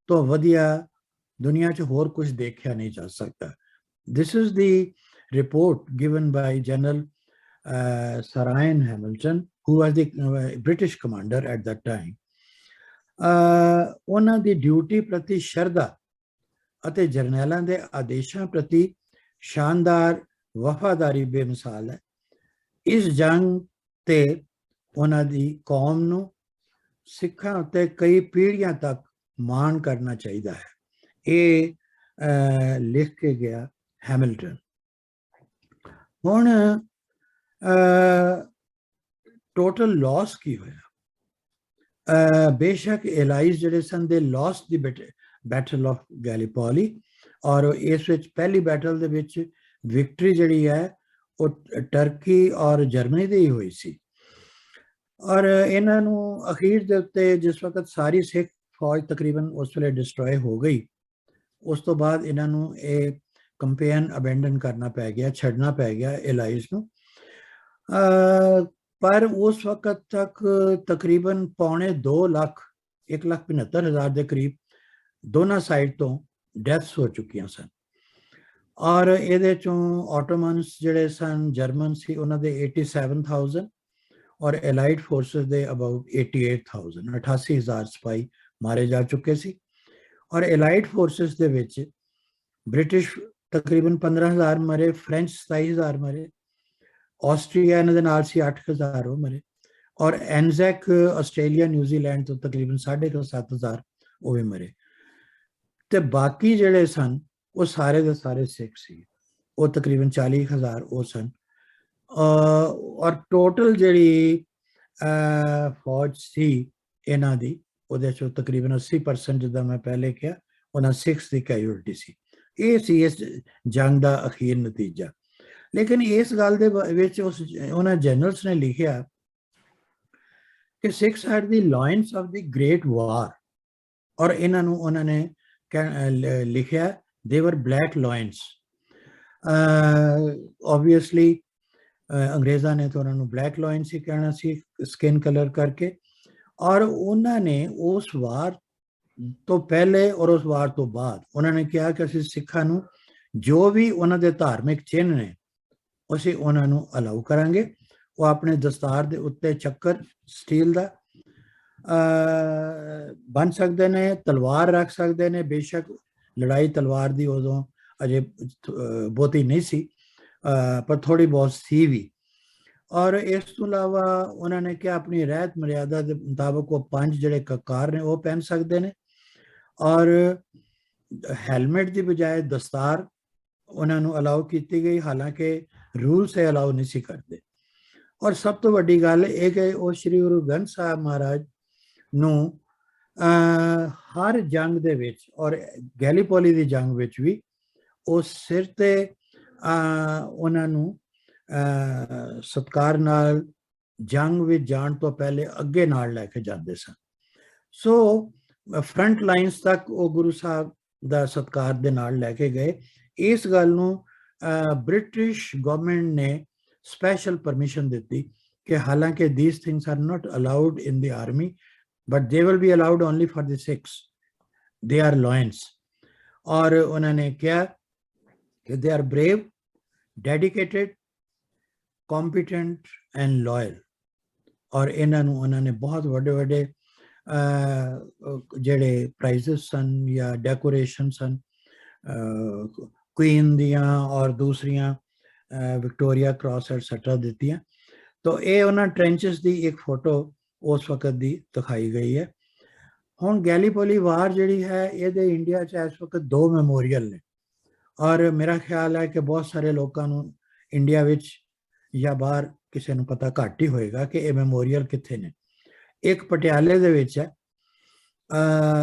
ਤੋਂ ਵਧੀਆ ਦੁਨੀਆ 'ਚ ਹੋਰ ਕੁਝ ਦੇਖਿਆ ਨਹੀਂ ਜਾ ਸਕਦਾ। This is the report given by General Sir Ian Hamilton who was the British commander at that time. ਉਹਨਾਂ ਦੀ ਡਿਊਟੀ ਪ੍ਰਤੀ ਸ਼ਰਧਾ ਅਤੇ ਜਰਨੈਲਾਂ ਦੇ ਆਦੇਸ਼ਾਂ ਪ੍ਰਤੀ ਸ਼ਾਨਦਾਰ ਵਫਾਦਾਰੀ ਬੇਮਿਸਾਲ ਹੈ। ਇਸ ਜੰਗ ਤੇ ਉਹਨਾਂ ਦੀ ਕੌਮ ਨੂੰ ਸਿੱਖਾਂ ਉੱਤੇ ਕਈ ਪੀੜ੍ਹੀਆਂ ਤੱਕ ਮਾਣ ਕਰਨਾ ਚਾਹੀਦਾ ਹੈ। ਇਹ ਲਿਖ ਕੇ ਗਿਆ ਹੈਮਿਲਟਨ। ਹੁਣ ਟੋਟਲ ਲਾਸ ਕੀ ਹੋਇਆ? ਬੇਸ਼ੱਕ ਐਲਾਈਜ਼ ਜਿਹੜੇ ਸਨ ਦੇ Las the battle of Gallipoli और इस विच पहली बैटल दे विच विक्ट्री जिहड़ी है वो टर्की और जर्मनी दी हुई सी और इन्हां नूं अखीर दे उत्ते जिस वक्त सारी सिख फौज तकरीबन उस वेले डिस्ट्रॉय हो गई, उस तो बाद इन्हां नूं ये कंपेन अबेंडन करना पै गया, छड्डना पै गया एलाइज नूं। पर उस वक्त तक तकरीबन 2.25 लाख 1,75,000 ਦੇ ਕਰੀਬ ਦੋਨਾਂ ਸਾਈਡ ਤੋਂ ਡੈਥਸ ਹੋ ਚੁੱਕੀਆਂ ਸਨ ਔਰ ਇਹਦੇ ਚੋਂ ਆਟੋਮਨਸ ਜਿਹੜੇ ਸਨ ਜਰਮਨ ਸੀ ਉਹਨਾਂ ਦੇ 87,000 ਔਰ ਐਲਾਈਡ ਫੋਰਸਸ ਦੇ ਅਬਾਊਟ 88,000 88,000 ਸਿਪਾਹੀ ਮਾਰੇ ਜਾ ਚੁੱਕੇ ਸੀ ਔਰ ਐਲਾਈਡ ਫੋਰਸਸ ਦੇ ਵਿੱਚ ਬ੍ਰਿਟਿਸ਼ ਤਕਰੀਬਨ 15,000 ਮਰੇ, ਫ੍ਰੈਂਚ 27,000 ਮਰੇ, ਆਸਟਰੀਆ ਇਹਨਾਂ ਦੇ ਨਾਲ ਸੀ 8,000 ਉਹ ਮਰੇ ਔਰ ਐਨਜ਼ੈਕ ਆਸਟ੍ਰੇਲੀਆ ਨਿਊਜ਼ੀਲੈਂਡ ਤੋਂ ਤਕਰੀਬਨ 7,500 ਉਹ ਵੀ ਮਰੇ ਤੇ ਬਾਕੀ ਜਿਹੜੇ ਸਨ ਉਹ ਸਾਰੇ ਦੇ ਸਾਰੇ ਸਿੱਖ ਸੀ, ਉਹ ਤਕਰੀਬਨ 40,000 ਉਹ ਸਨ ਔਰ ਟੋਟਲ ਜਿਹੜੀ ਫੌਜ ਸੀ ਇਹਨਾਂ ਦੀ ਉਹਦੇ ਚੋਂ ਤਕਰੀਬਨ 80% ਜਿੱਦਾਂ ਮੈਂ ਪਹਿਲੇ ਕਿਹਾ ਉਹਨਾਂ ਸਿੱਖਸ ਦੀ ਕੈਜੁਅਲਟੀ ਸੀ। ਇਹ ਸੀ ਇਸ ਜੰਗ ਦਾ ਅਖੀਰ ਨਤੀਜਾ। ਲੇਕਿਨ ਇਸ ਗੱਲ ਦੇ ਵਿੱਚ ਉਹਨਾਂ ਜਨਰਲਸ ਨੇ ਲਿਖਿਆ ਕਿ Sikhs head the lions of the great ਵਾਰ ਔਰ ਇਹਨਾਂ ਨੂੰ ਉਹਨਾਂ ਨੇ ਲਿਖਿਆ they were black lions. Obviously ਅੰਗਰੇਜ਼ਾਂ ਨੇ ਤਾਂ ਉਹਨਾਂ ਨੂੰ ਬਲੈਕ ਲਾਇਨ ਸੀ ਕਹਿਣਾ ਸੀ ਸਕਿਨ ਕਲਰ ਕਰਕੇ, ਔਰ ਉਹਨਾਂ ਨੇ ਉਸ ਵਾਰ ਤੋਂ ਪਹਿਲੇ ਔਰ ਉਸ ਵਾਰ ਤੋਂ ਬਾਅਦ ਉਹਨਾਂ ਨੇ ਕਿਹਾ ਕਿ ਅਸੀਂ ਸਿੱਖਾਂ ਨੂੰ ਜੋ ਵੀ ਉਹਨਾਂ ਦੇ ਧਾਰਮਿਕ ਚਿੰਨ੍ਹ ਨੇ ਅਸੀਂ ਉਹਨਾਂ ਨੂੰ ਅਲਾਉ ਕਰਾਂਗੇ। ਉਹ ਆਪਣੇ ਦਸਤਾਰ ਦੇ ਉੱਤੇ ਚੱਕਰ ਸਟੀਲ ਦਾ ਬਣ ਸਕਦੇ ਨੇ, ਤਲਵਾਰ ਰੱਖ ਸਕਦੇ ਨੇ। ਬੇਸ਼ੱਕ ਲੜਾਈ ਤਲਵਾਰ ਦੀ ਉਦੋਂ ਅਜੇ ਬਹੁਤੀ ਨਹੀਂ ਸੀ, ਪਰ ਥੋੜੀ ਬਹੁਤ ਸੀ ਵੀ। ਔਰ ਇਸ ਤੋਂ ਇਲਾਵਾ ਉਹਨਾਂ ਨੇ ਕਿਹਾ ਆਪਣੀ ਰਹਿਤ ਮਰਿਆਦਾ ਦੇ ਮੁਤਾਬਕ ਉਹ 5 ਜਿਹੜੇ ਕਕਾਰ ਨੇ ਉਹ ਪਹਿਨ ਸਕਦੇ ਨੇ, ਔਰ ਹੈਲਮਟ ਦੀ ਬਜਾਏ ਦਸਤਾਰ ਉਹਨਾਂ ਨੂੰ ਅਲਾਉ ਕੀਤੀ ਗਈ, ਹਾਲਾਂਕਿ ਰੂਲ ਸੇ ਅਲਾਉ ਨਹੀਂ ਸੀ ਕਰਦੇ। ਔਰ ਸਭ ਤੋਂ ਵੱਡੀ ਗੱਲ ਇਹ ਕਿ ਉਹ ਸ਼੍ਰੀ ਗੁਰੂ ਗ੍ਰੰਥ ਸਾਹਿਬ ਮਹਾਰਾਜ ਨੂੰ ਹਰ ਜੰਗ ਦੇ ਵਿੱਚ ਔਰ ਗੈਲੀਪੋਲੀ ਦੀ ਜੰਗ ਵਿੱਚ ਵੀ ਉਹ ਸਿਰ ਤੇ ਉਹਨਾਂ ਨੂੰ ਸਤਿਕਾਰ ਨਾਲ ਜੰਗ ਵਿੱਚ ਜਾਣ ਤੋਂ ਪਹਿਲੇ ਅੱਗੇ ਨਾਲ ਲੈ ਕੇ ਜਾਂਦੇ ਸਨ। ਸੋ ਫਰੰਟ ਲਾਈਨਸ ਤੱਕ ਉਹ ਗੁਰੂ ਸਾਹਿਬ ਦਾ ਸਤਿਕਾਰ ਦੇ ਨਾਲ ਲੈ ਕੇ ਗਏ। ਇਸ ਗੱਲ ਨੂੰ ਬ੍ਰਿਟਿਸ਼ ਗਵਰਨਮੈਂਟ ਨੇ ਸਪੈਸ਼ਲ ਪਰਮਿਸ਼ਨ ਦਿੱਤੀ ਕਿ ਹਾਲਾਂਕਿ these things are not allowed in the army, but they will be allowed only for the Sikhs. They are loyans. और उन्होंने क्या कि they are brave, dedicated, competent and loyal. और इन्होंने उन्होंने बहुत बड़े बड़े ਜਿਹੜੇ ਪ੍ਰਾਈਜ਼ਸ ਸਨ ਜਾਂ ਡੈਕੋਰੇਸ਼ਨ ਸਨ ਕੁਈਨ ਦੀਆਂ ਔਰ ਦੂਸਰੀਆਂ ਵਿਕਟੋਰੀਆ ਕ੍ਰਾਸ ਐਟਸੈਟਰਾ ਦਿੱਤੀਆਂ। ਤਾਂ ਇਹ ਉਹਨਾਂ ਟ੍ਰੈਂਚਸ ਦੀ ਇੱਕ ਫੋਟੋ ਉਸ ਵਕਤ ਦੀ ਦਿਖਾਈ ਗਈ ਹੈ। ਹੁਣ ਗੈਲੀਪੋਲੀ ਵਾਰ ਜਿਹੜੀ ਹੈ ਇਹਦੇ ਇੰਡੀਆ 'ਚ ਇਸ ਵਕਤ 2 ਮੈਮੋਰੀਅਲ ਨੇ, ਔਰ ਮੇਰਾ ਖਿਆਲ ਹੈ ਕਿ ਬਹੁਤ ਸਾਰੇ ਲੋਕਾਂ ਨੂੰ ਇੰਡੀਆ ਵਿੱਚ ਜਾਂ ਬਾਹਰ ਕਿਸੇ ਨੂੰ ਪਤਾ ਘੱਟ ਹੀ ਹੋਏਗਾ ਕਿ ਇਹ ਮੈਮੋਰੀਅਲ ਕਿੱਥੇ ਨੇ। ਇੱਕ ਪਟਿਆਲੇ ਦੇ ਵਿੱਚ ਹੈ,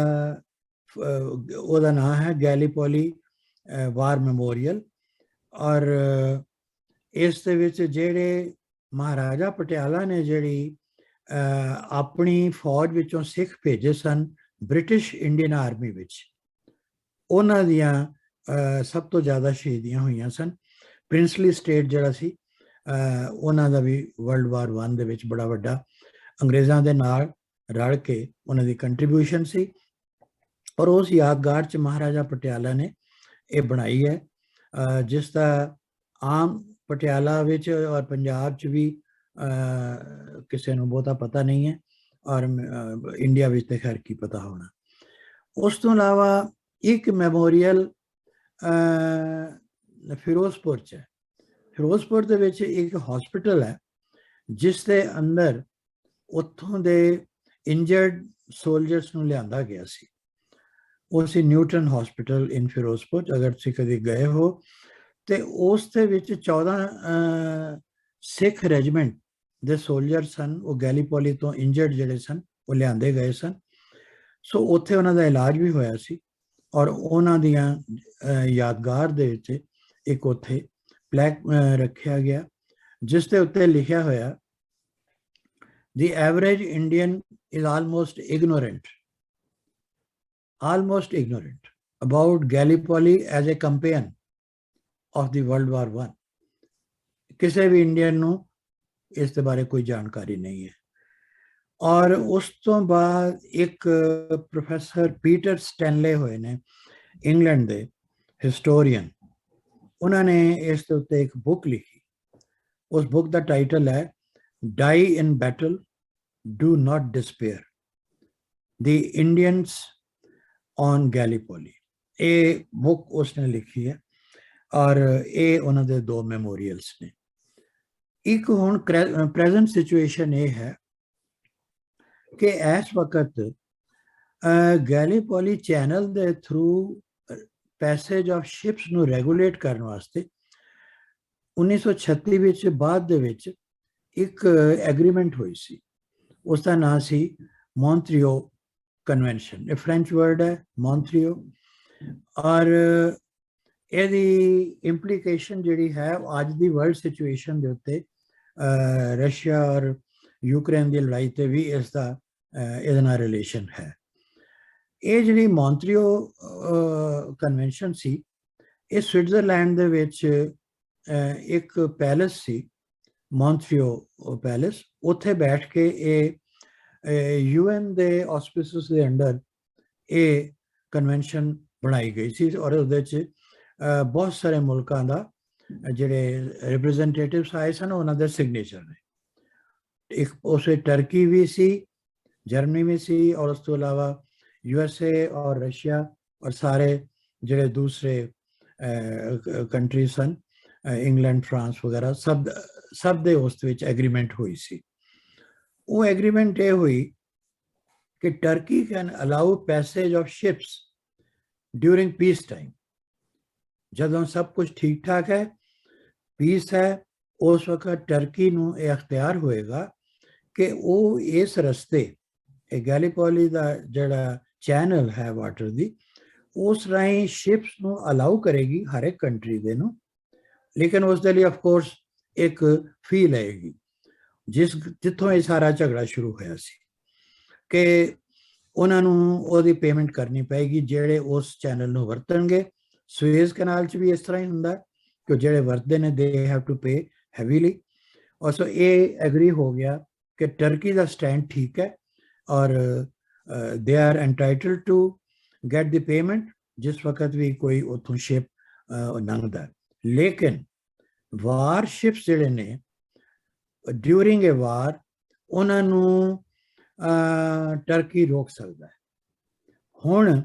ਉਹਦਾ ਨਾਮ ਹੈ ਗੈਲੀਪੋਲੀ ਵਾਰ ਮੈਮੋਰੀਅਲ, ਔਰ ਇਸ ਦੇ ਵਿੱਚ ਜਿਹੜੇ ਮਹਾਰਾਜਾ ਪਟਿਆਲਾ ਨੇ ਜਿਹੜੀ ਆਪਣੀ ਫੌਜ ਵਿੱਚੋਂ ਸਿੱਖ ਭੇਜੇ ਸਨ ਬ੍ਰਿਟਿਸ਼ ਇੰਡੀਅਨ ਆਰਮੀ ਵਿੱਚ, ਉਹਨਾਂ ਦੀਆਂ ਸਭ ਤੋਂ ਜ਼ਿਆਦਾ ਸ਼ਹੀਦੀਆਂ ਹੋਈਆਂ ਸਨ। ਪ੍ਰਿੰਸਲੀ ਸਟੇਟ ਜਿਹੜਾ ਸੀ ਉਹਨਾਂ ਦਾ ਵੀ ਵਰਲਡ ਵਾਰ 1 ਦੇ ਵਿੱਚ ਬੜਾ ਵੱਡਾ ਅੰਗਰੇਜ਼ਾਂ ਦੇ ਨਾਲ ਰਲ ਕੇ ਉਹਨਾਂ ਦੀ ਕੰਟਰੀਬਿਊਸ਼ਨ ਸੀ। ਔਰ ਉਸ ਯਾਦਗਾਰ 'ਚ ਮਹਾਰਾਜਾ ਪਟਿਆਲਾ ਨੇ ਇਹ ਬਣਾਈ ਹੈ, ਜਿਸ ਦਾ ਆਮ ਪਟਿਆਲਾ ਵਿੱਚ ਔਰ ਪੰਜਾਬ 'ਚ ਵੀ ਕਿਸੇ ਨੂੰ ਬਹੁਤਾ ਪਤਾ ਨਹੀਂ ਹੈ, ਔਰ ਇੰਡੀਆ ਵਿੱਚ ਤਾਂ ਖੈਰ ਕੀ ਪਤਾ ਹੋਣਾ। ਉਸ ਤੋਂ ਇਲਾਵਾ ਇੱਕ ਮੈਮੋਰੀਅਲ ਫਿਰੋਜ਼ਪੁਰ 'ਚ ਹੈ। ਫਿਰੋਜ਼ਪੁਰ ਦੇ ਵਿੱਚ ਇੱਕ ਹਸਪੀਟਲ ਹੈ ਜਿਸ ਦੇ ਅੰਦਰ ਉੱਥੋਂ ਦੇ ਇੰਜਰਡ ਸੋਲਜਰਸ ਨੂੰ ਲਿਆਂਦਾ ਗਿਆ ਸੀ। ਉਹ ਸੀ ਨਿਊਟਨ ਹਸਪੀਟਲ ਇਨ ਫਿਰੋਜ਼ਪੁਰ। ਅਗਰ ਤੁਸੀਂ ਕਦੇ ਗਏ ਹੋ ਤੇ ਉਸ ਦੇ ਵਿੱਚ 14 ਸਿੱਖ ਰੈਜੀਮੈਂਟ ਦੇ ਸੋਲਜਰ ਸਨ, ਉਹ ਗੈਲੀਪੋਲੀ ਤੋਂ ਇੰਜਰਡ ਜਿਹੜੇ ਸਨ ਉਹ ਲਿਆਂਦੇ ਗਏ ਸਨ। ਸੋ ਉੱਥੇ ਉਹਨਾਂ ਦਾ ਇਲਾਜ ਵੀ ਹੋਇਆ ਸੀ, ਔਰ ਉਹਨਾਂ ਦੀਆਂ ਯਾਦਗਾਰ ਦੇ ਵਿੱਚ ਇੱਕ ਉੱਥੇ ਪਲੈਕ ਰੱਖਿਆ ਗਿਆ ਜਿਸ ਦੇ ਉੱਤੇ ਲਿਖਿਆ ਹੋਇਆ The average Indian is almost ignorant about Gallipoli as a campaign of the World War I. ਕਿਸੇ ਵੀ ਇੰਡੀਅਨ ਨੂੰ ਇਸ ਦੇ ਬਾਰੇ ਕੋਈ ਜਾਣਕਾਰੀ ਨਹੀਂ ਹੈ। ਔਰ ਉਸ ਤੋਂ ਬਾਅਦ ਇੱਕ ਪ੍ਰੋਫੈਸਰ ਪੀਟਰ ਸਟੈਨਲੇ ਹੋਏ ਨੇ ਇੰਗਲੈਂਡ ਦੇ ਹਿਸਟੋਰੀਅਨ, ਉਹਨਾਂ ਨੇ ਇਸ ਦੇ ਉੱਤੇ ਇੱਕ ਬੁੱਕ ਲਿਖੀ। ਉਸ ਬੁੱਕ ਦਾ ਟਾਈਟਲ ਹੈ Die in Battle, Do Not Despair, The Indians on Gallipoli। ਇਹ ਬੁੱਕ ਉਸਨੇ ਲਿਖੀ ਹੈ, ਔਰ ਇਹ ਉਹਨਾਂ ਦੇ 2 ਮੈਮੋਰੀਅਲਸ ਨੇ। ਇੱਕ ਹੁਣ ਪ੍ਰੈਜ਼ੈਂਟ ਸਿਚੁਏਸ਼ਨ ਇਹ ਹੈ ਕਿ ਇਸ ਵਕਤ ਗੈਲੀਪੋਲੀ ਚੈਨਲ ਦੇ ਥਰੂ ਪੈਸੇਜ ਆਫ ਸ਼ਿਪਸ ਨੂੰ ਰੈਗੂਲੇਟ ਕਰਨ ਵਾਸਤੇ 1936 ਵਿੱਚ ਬਾਅਦ ਦੇ ਵਿੱਚ ਇੱਕ ਐਗਰੀਮੈਂਟ ਹੋਈ ਸੀ। ਉਸ ਦਾ ਨਾਂ ਸੀ ਮੌਂਟਰੀਓ ਕਨਵੈਨਸ਼ਨ। ਇਹ ਫ੍ਰੈਂਚ ਵਰਡ ਹੈ ਮੌਂਟਰੀਓ, ਔਰ ਇਹਦੀ ਇੰਪਲੀਕੇਸ਼ਨ ਜਿਹੜੀ ਹੈ ਅੱਜ ਦੀ ਵਰਲਡ ਸਿਚੁਏਸ਼ਨ ਦੇ ਉੱਤੇ ਰਸ਼ੀਆ ਔਰ ਯੂਕਰੇਨ ਦੀ ਲੜਾਈ ਤੇ ਵੀ ਇਸ ਦਾ ਇਹਦੇ ਨਾਲ ਰਿਲੇਸ਼ਨ ਹੈ। ਇਹ ਜਿਹੜੀ ਮੌਂਟਰੀਓ ਕਨਵੈਨਸ਼ਨ ਸੀ, ਇਹ ਸਵਿਟਜ਼ਰਲੈਂਡ ਦੇ ਵਿੱਚ ਇੱਕ ਪੈਲੇਸ ਸੀ ਮੌਂਟਰੀਓ ਪੈਲੇਸ। ਉੱਥੇ ਬੈਠ ਕੇ ਇਹ UN ਦੇ ਆਸਪਿਸਿਸ ਦੇ ਅੰਡਰ ਇਹ ਕਨਵੈਨਸ਼ਨ ਬਣਾਈ ਗਈ ਸੀ ਔਰ ਉਹਦੇ 'ਚ ਬਹੁਤ ਸਾਰੇ ਮੁਲਕਾਂ ਦਾ ਜਿਹੜੇ ਰਿਪਰੈਜ਼ੈਂਟੇਟਿਵਸ ਆਏ ਸਨ ਉਹਨਾਂ ਦੇ ਸਿਗਨੇਚਰ ਨੇ। ਇੱਕ ਉਸ ਵਿੱਚ ਟਰਕੀ ਵੀ ਸੀ, ਜਰਮਨੀ ਵੀ ਸੀ ਔਰ ਉਸ ਤੋਂ ਇਲਾਵਾ USA ਔਰ ਰਸ਼ੀਆ ਔਰ ਸਾਰੇ ਜਿਹੜੇ ਦੂਸਰੇ ਕੰਟਰੀਜ਼ ਸਨ, ਇੰਗਲੈਂਡ, ਫਰਾਂਸ ਵਗੈਰਾ, ਸਭ ਦੇ ਉਸ ਵਿੱਚ ਐਗਰੀਮੈਂਟ ਹੋਈ ਸੀ। ਉਹ ਐਗਰੀਮੈਂਟ ਇਹ ਹੋਈ ਕਿ turkey can allow passage of ships during piece time. ਜਦੋਂ ਸਭ ਕੁਝ ਠੀਕ ਠਾਕ ਹੈ, ਪੀਸ ਹੈ, ਉਸ ਵਕਤ ਟਰਕੀ ਨੂੰ ਇਹ ਅਖਤਿਆਰ ਹੋਏਗਾ ਕਿ ਉਹ ਇਸ ਰਸਤੇ, ਇਹ ਗੈਲੀਪੋਲੀ ਦਾ ਜਿਹੜਾ ਚੈਨਲ ਹੈ ਵਾਟਰ ਦੀ, ਉਸ ਰਾਹੀਂ ਸ਼ਿਪਸ ਨੂੰ ਅਲਾਉ ਕਰੇਗੀ ਹਰ ਇੱਕ ਕੰਟਰੀ ਦੇ ਨੂੰ, ਲੇਕਿਨ ਉਸ ਦੇ ਲਈ ਆਫ ਕੋਰਸ ਇੱਕ ਫੀ ਲਏਗੀ। ਜਿੱਥੋਂ ਇਹ ਸਾਰਾ ਝਗੜਾ ਸ਼ੁਰੂ ਹੋਇਆ ਸੀ ਕਿ ਉਹਨਾਂ ਨੂੰ ਉਹਦੀ ਪੇਮੈਂਟ ਕਰਨੀ ਪਏਗੀ ਜਿਹੜੇ ਉਸ ਚੈਨਲ ਨੂੰ ਵਰਤਣਗੇ। ਸੁਏਜ਼ ਕਨਾਲ 'ਚ ਵੀ ਇਸ ਤਰ੍ਹਾਂ ਹੀ ਹੁੰਦਾ ਕਿ ਜਿਹੜੇ ਵਰਤਦੇ ਨੇ they have to pay heavily. ਔਰ ਸੋ ਇਹ ਐਗਰੀ ਹੋ ਗਿਆ ਕਿ ਟਰਕੀ ਦਾ ਸਟੈਂਡ ਠੀਕ ਹੈ ਔਰ they are entitled to get the payment ਜਿਸ ਵਕਤ ਵੀ ਕੋਈ ਉੱਥੋਂ ਸ਼ਿਪ ਲੰਘਦਾ। ਲੇਕਿਨ ਵਾਰ ਸ਼ਿਪਸ ਜਿਹੜੇ ਨੇ ਡਿਊਰਿੰਗ ਏ ਵਾਰ ਉਹਨਾਂ ਨੂੰ ਟਰਕੀ ਰੋਕ ਸਕਦਾ ਹੈ। ਹੁਣ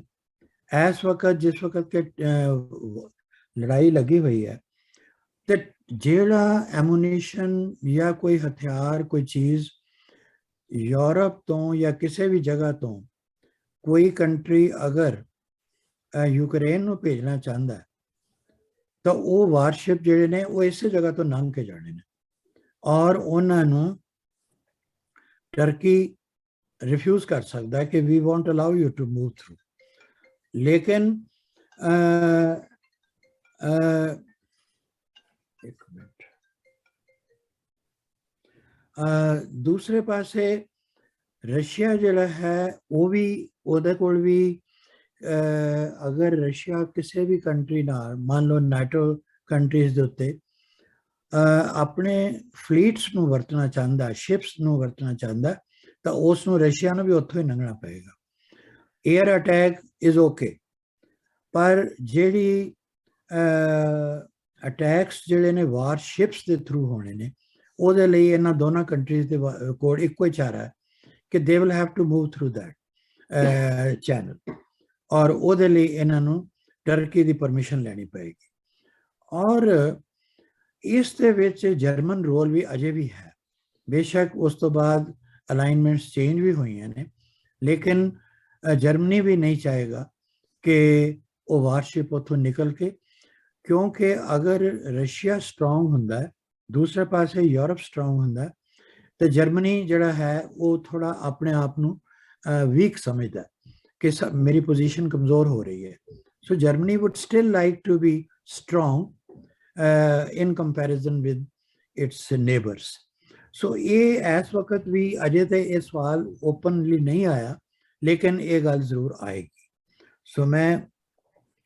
ਇਸ ਵਕਤ ਜਿਸ ਵਕਤ ਕਿ ਲੜਾਈ ਲੱਗੀ ਹੋਈ ਹੈ ਤੇ ਜਿਹੜਾ ਐਮੂਨੀਸ਼ਨ ਜਾਂ ਕੋਈ ਹਥਿਆਰ, ਕੋਈ ਚੀਜ਼ ਯੂਰਪ ਤੋਂ ਜਾਂ ਕਿਸੇ ਵੀ ਜਗ੍ਹਾ ਤੋਂ ਕੋਈ ਕੰਟਰੀ ਅਗਰ ਯੂਕਰੇਨ ਨੂੰ ਭੇਜਣਾ ਚਾਹੁੰਦਾ ਹੈ ਤਾਂ ਉਹ ਵਾਰਸ਼ਿਪ ਜਿਹੜੇ ਨੇ ਉਹ ਇਸੇ ਜਗ੍ਹਾ ਤੋਂ ਲੰਘ ਕੇ ਜਾਣੇ ਨੇ ਔਰ ਉਹਨਾਂ ਨੂੰ ਟਰਕੀ ਰਿਫਿਊਜ਼ ਕਰ ਸਕਦਾ ਹੈ ਕਿ we want allow you to move through. ਲੇਕਿਨ ਇੱਕ ਮਿੰਟ, ਦੂਸਰੇ ਪਾਸੇ ਰਸ਼ੀਆ ਜਿਹੜਾ ਹੈ ਉਹ ਵੀ, ਉਹਦੇ ਕੋਲ ਵੀ ਅਗਰ ਰਸ਼ੀਆ ਕਿਸੇ ਵੀ ਕੰਟਰੀ ਨਾਲ, ਮੰਨ ਲਓ ਨਾਟੋ ਕੰਟਰੀਜ਼ ਦੇ ਉੱਤੇ ਆਪਣੇ ਫਲੀਟਸ ਨੂੰ ਵਰਤਣਾ ਚਾਹੁੰਦਾ, ਸ਼ਿਪਸ ਨੂੰ ਵਰਤਣਾ ਚਾਹੁੰਦਾ, ਤਾਂ ਉਸ ਨੂੰ ਰਸ਼ੀਆ ਨੂੰ ਵੀ ਉੱਥੋਂ ਹੀ ਲੰਘਣਾ ਪਏਗਾ। ਏਅਰ ਅਟੈਕ ਇਜ਼ ਓਕੇ, ਪਰ ਜਿਹੜੀ ਅਟੈਕਸ ਜਿਹੜੇ ਨੇ ਵਾਰ ਸ਼ਿਪਸ ਦੇ ਥਰੂ ਹੋਣੇ ਨੇ ਉਹਦੇ ਲਈ ਇਹਨਾਂ ਦੋਨਾਂ ਕੰਟਰੀਜ਼ ਦੇ ਕੋਲ ਇੱਕੋ ਹੀ ਚਾਰਾ ਹੈ ਕਿ they will have to move through that channel ਔਰ ਉਹਦੇ ਲਈ ਇਹਨਾਂ ਨੂੰ ਟਰਕੀ ਦੀ ਪਰਮਿਸ਼ਨ ਲੈਣੀ ਪਏਗੀ। ਔਰ ਇਸ ਦੇ ਵਿੱਚ ਜਰਮਨ ਰੋਲ ਵੀ ਅਜੇ ਵੀ ਹੈ। ਬੇਸ਼ੱਕ ਉਸ ਤੋਂ ਬਾਅਦ ਅਲਾਈਨਮੈਂਟਸ ਚੇਂਜ ਵੀ ਹੋਈਆਂ ਨੇ, ਲੇਕਿਨ ਜਰਮਨੀ ਵੀ ਨਹੀਂ ਚਾਹੇਗਾ ਕਿ ਉਹ ਵਾਰਸ਼ਿਪ ਉੱਥੋਂ ਨਿਕਲ ਕੇ, ਕਿਉਂਕਿ ਅਗਰ ਰਸ਼ੀਆ ਸਟਰੋਂਗ ਹੁੰਦਾ ਹੈ, ਦੂਸਰੇ ਪਾਸੇ ਯੂਰਪ ਸਟਰੋਂਗ ਹੁੰਦਾ, ਤੇ ਜਰਮਨੀ ਜਿਹੜਾ ਹੈ ਉਹ ਥੋੜਾ ਆਪਣੇ ਆਪ ਨੂੰ ਵੀਕ ਸਮਝਦਾ ਕਿ ਮੇਰੀ ਪੋਜੀਸ਼ਨ ਕਮਜ਼ੋਰ ਹੋ ਰਹੀ ਹੈ। So Germany would still like to be strong in comparison with its neighbors. So ਇਹ ਇਸ ਵਕਤ ਵੀ ਅਜੇ ਤੇ ਇਹ ਸਵਾਲ ਓਪਨਲੀ ਨਹੀਂ ਆਇਆ, ਲੇਕਿਨ ਇਹ ਗੱਲ ਜ਼ਰੂਰ ਆਏਗੀ। ਸੋ ਮੈਂ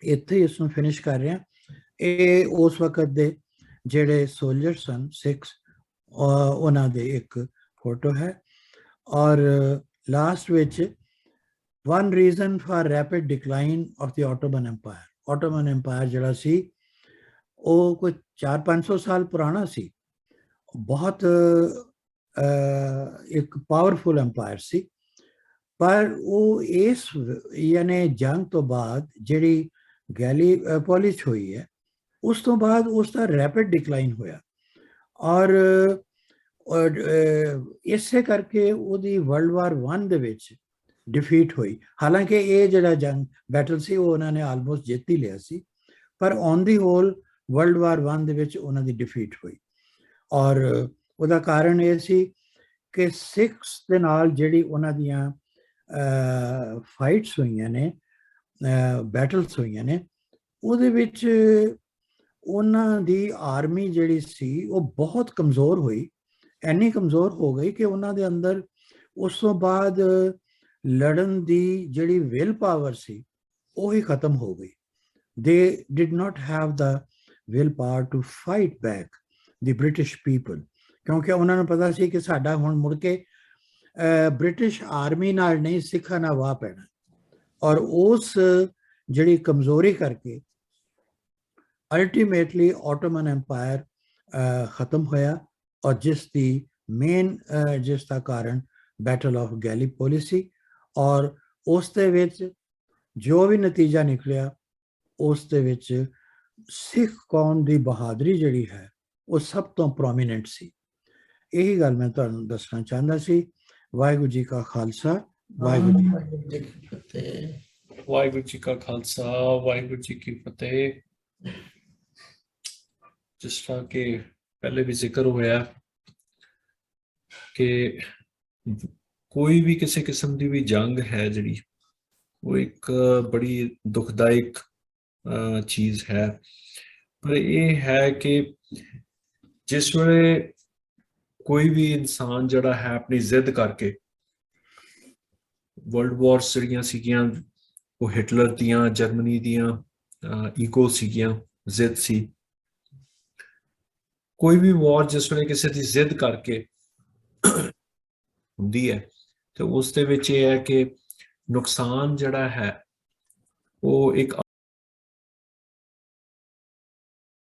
ਇੱਥੇ ਇਸ ਨੂੰ ਫਿਨਿਸ਼ ਕਰ ਰਿਹਾ। ਇਹ ਉਸ ਵਕਤ ਦੇ ਜਿਹੜੇ ਸੋਲਜਰ ਸਨ, ਸਿੱਖਸ, ਉਹਨਾਂ ਦੇ ਇੱਕ ਫੋਟੋ ਹੈ। ਔਰ ਲਾਸਟ ਵਿੱਚ one reason for rapid decline of the Ottoman Empire. Ottoman Empire ਜਿਹੜਾ ਸੀ ਉਹ ਕੋਈ 400-500 ਸਾਲ ਪੁਰਾਣਾ ਸੀ, ਬਹੁਤ ਇੱਕ ਪਾਵਰਫੁਲ ਐਮਪਾਇਰ ਸੀ, ਪਰ ਉਹ ਇਸ ਯਾਨੀ ਜੰਗ ਤੋਂ ਬਾਅਦ ਜਿਹੜੀ ਗੈਲੀਪੋਲੀ ਹੋਈ ਹੈ ਉਸ ਤੋਂ ਬਾਅਦ ਉਸ ਦਾ ਰੈਪਿਡ ਡਿਕਲਾਈਨ ਹੋਇਆ ਔਰ ਇਸੇ ਕਰਕੇ ਉਹਦੀ ਵਰਲਡ ਵਾਰ 1 ਦੇ ਵਿੱਚ ਡਿਫੀਟ ਹੋਈ। ਹਾਲਾਂਕਿ ਇਹ ਜਿਹੜਾ ਜੰਗ ਬੈਟਲ ਸੀ ਉਹ ਉਹਨਾਂ ਨੇ ਆਲਮੋਸਟ ਜਿੱਤ ਹੀ ਲਿਆ ਸੀ, ਪਰ ਔਨ ਦੀ ਹੋਲ ਵਰਲਡ ਵਾਰ 1 ਦੇ ਵਿੱਚ ਉਹਨਾਂ ਦੀ ਡਿਫੀਟ ਹੋਈ। ਔਰ ਉਹਦਾ ਕਾਰਨ ਇਹ ਸੀ ਕਿ ਸਿੱਖਸ ਦੇ ਨਾਲ ਜਿਹੜੀ ਉਹਨਾਂ ਦੀਆਂ ਫਾਈਟਸ ਹੋਈਆਂ ਨੇ, ਬੈਟਲਸ ਹੋਈਆਂ ਨੇ, ਉਹਦੇ ਵਿੱਚ ਉਹਨਾਂ ਦੀ ਆਰਮੀ ਜਿਹੜੀ ਸੀ ਉਹ ਬਹੁਤ ਕਮਜ਼ੋਰ ਹੋਈ, ਇੰਨੀ ਕਮਜ਼ੋਰ ਹੋ ਗਈ ਕਿ ਉਹਨਾਂ ਦੇ ਅੰਦਰ ਉਸ ਤੋਂ ਬਾਅਦ ਲੜਨ ਦੀ ਜਿਹੜੀ ਵਿਲ ਪਾਵਰ ਸੀ ਉਹ ਹੀ ਖਤਮ ਹੋ ਗਈ। They did not have the willpower to fight back the British people, ਕਿਉਂਕਿ ਉਹਨਾਂ ਨੂੰ ਪਤਾ ਸੀ ਕਿ ਸਾਡਾ ਹੁਣ ਮੁੜ ਕੇ ਬ੍ਰਿਟਿਸ਼ ਆਰਮੀ ਨਾਲ ਨਹੀਂ, ਸਿੱਖਾਂ ਨਾਲ ਵਾਹ ਪੈਣਾ। ਔਰ ਉਸ ਜਿਹੜੀ ਕਮਜ਼ੋਰੀ ਕਰਕੇ ਅਲਟੀਮੇਟਲੀ ਆਟੋਮਨ ਐਮਪਾਇਰ ਖਤਮ ਹੋਇਆ, ਔਰ ਜਿਸ ਦੀ ਮੇਨ ਜਿਸ ਦਾ ਕਾਰਨ ਬੈਟਲ ਆਫ ਗੈਲੀਪੋਲੀ ਸੀ। ਔਰ ਉਸ ਦੇ ਵਿੱਚ ਜੋ ਵੀ ਨਤੀਜਾ ਨਿਕਲਿਆ, ਉਸ ਦੇ ਵਿੱਚ ਸਿੱਖ ਕੌਮ ਦੀ ਬਹਾਦਰੀ ਜਿਹੜੀ ਹੈ ਉਹ ਸਭ ਤੋਂ ਪ੍ਰੋਮੀਨੈਂਟ ਸੀ। ਇਹੀ ਗੱਲ ਮੈਂ ਤੁਹਾਨੂੰ ਦੱਸਣਾ ਚਾਹੁੰਦਾ ਸੀ। ਵਾਹਿਗੁਰੂ ਜੀ ਕਾ ਖਾਲਸਾ, ਵਾਹਿਗੁਰੂ ਜੀ ਕੀ ਫਤਿਹ। ਵਾਹਿਗੁਰੂ ਜੀ ਕਾ ਖਾਲਸਾ, ਵਾਹਿਗੁਰੂ ਜੀ ਕੀ ਫਤਿਹ। ਜਿਸ ਤਰ੍ਹਾਂ ਕਿ ਪਹਿਲੇ ਵੀ ਜ਼ਿਕਰ ਹੋਇਆ ਕਿ ਕੋਈ ਵੀ ਕਿਸੇ ਕਿਸਮ ਦੀ ਵੀ ਜੰਗ ਹੈ ਜਿਹੜੀ, ਉਹ ਇੱਕ ਬੜੀ ਦੁਖਦਾਇਕ ਚੀਜ਼ ਹੈ। ਪਰ ਇਹ ਹੈ ਕਿ ਜਿਸ ਵੇਲੇ ਕੋਈ ਵੀ ਇਨਸਾਨ ਜਿਹੜਾ ਹੈ ਆਪਣੀ ਜ਼ਿੱਦ ਕਰਕੇ, ਵਰਲਡ ਵਾਰਸ ਜਿਹੜੀਆਂ ਸੀਗੀਆਂ ਉਹ ਹਿਟਲਰ ਦੀਆਂ, ਜਰਮਨੀ ਦੀਆਂ ਈਗੋ ਸੀਗੀਆਂ, ਜ਼ਿੱਦ ਸੀ। ਕੋਈ ਵੀ ਵਾਰ ਜਿਸ ਵੇਲੇ ਕਿਸੇ ਦੀ ਜ਼ਿੱਦ ਕਰਕੇ ਹੁੰਦੀ ਹੈ ਤੇ ਉਸ ਦੇ ਵਿੱਚ ਇਹ ਹੈ ਕਿ ਨੁਕਸਾਨ ਜਿਹੜਾ ਹੈ ਉਹ ਇੱਕ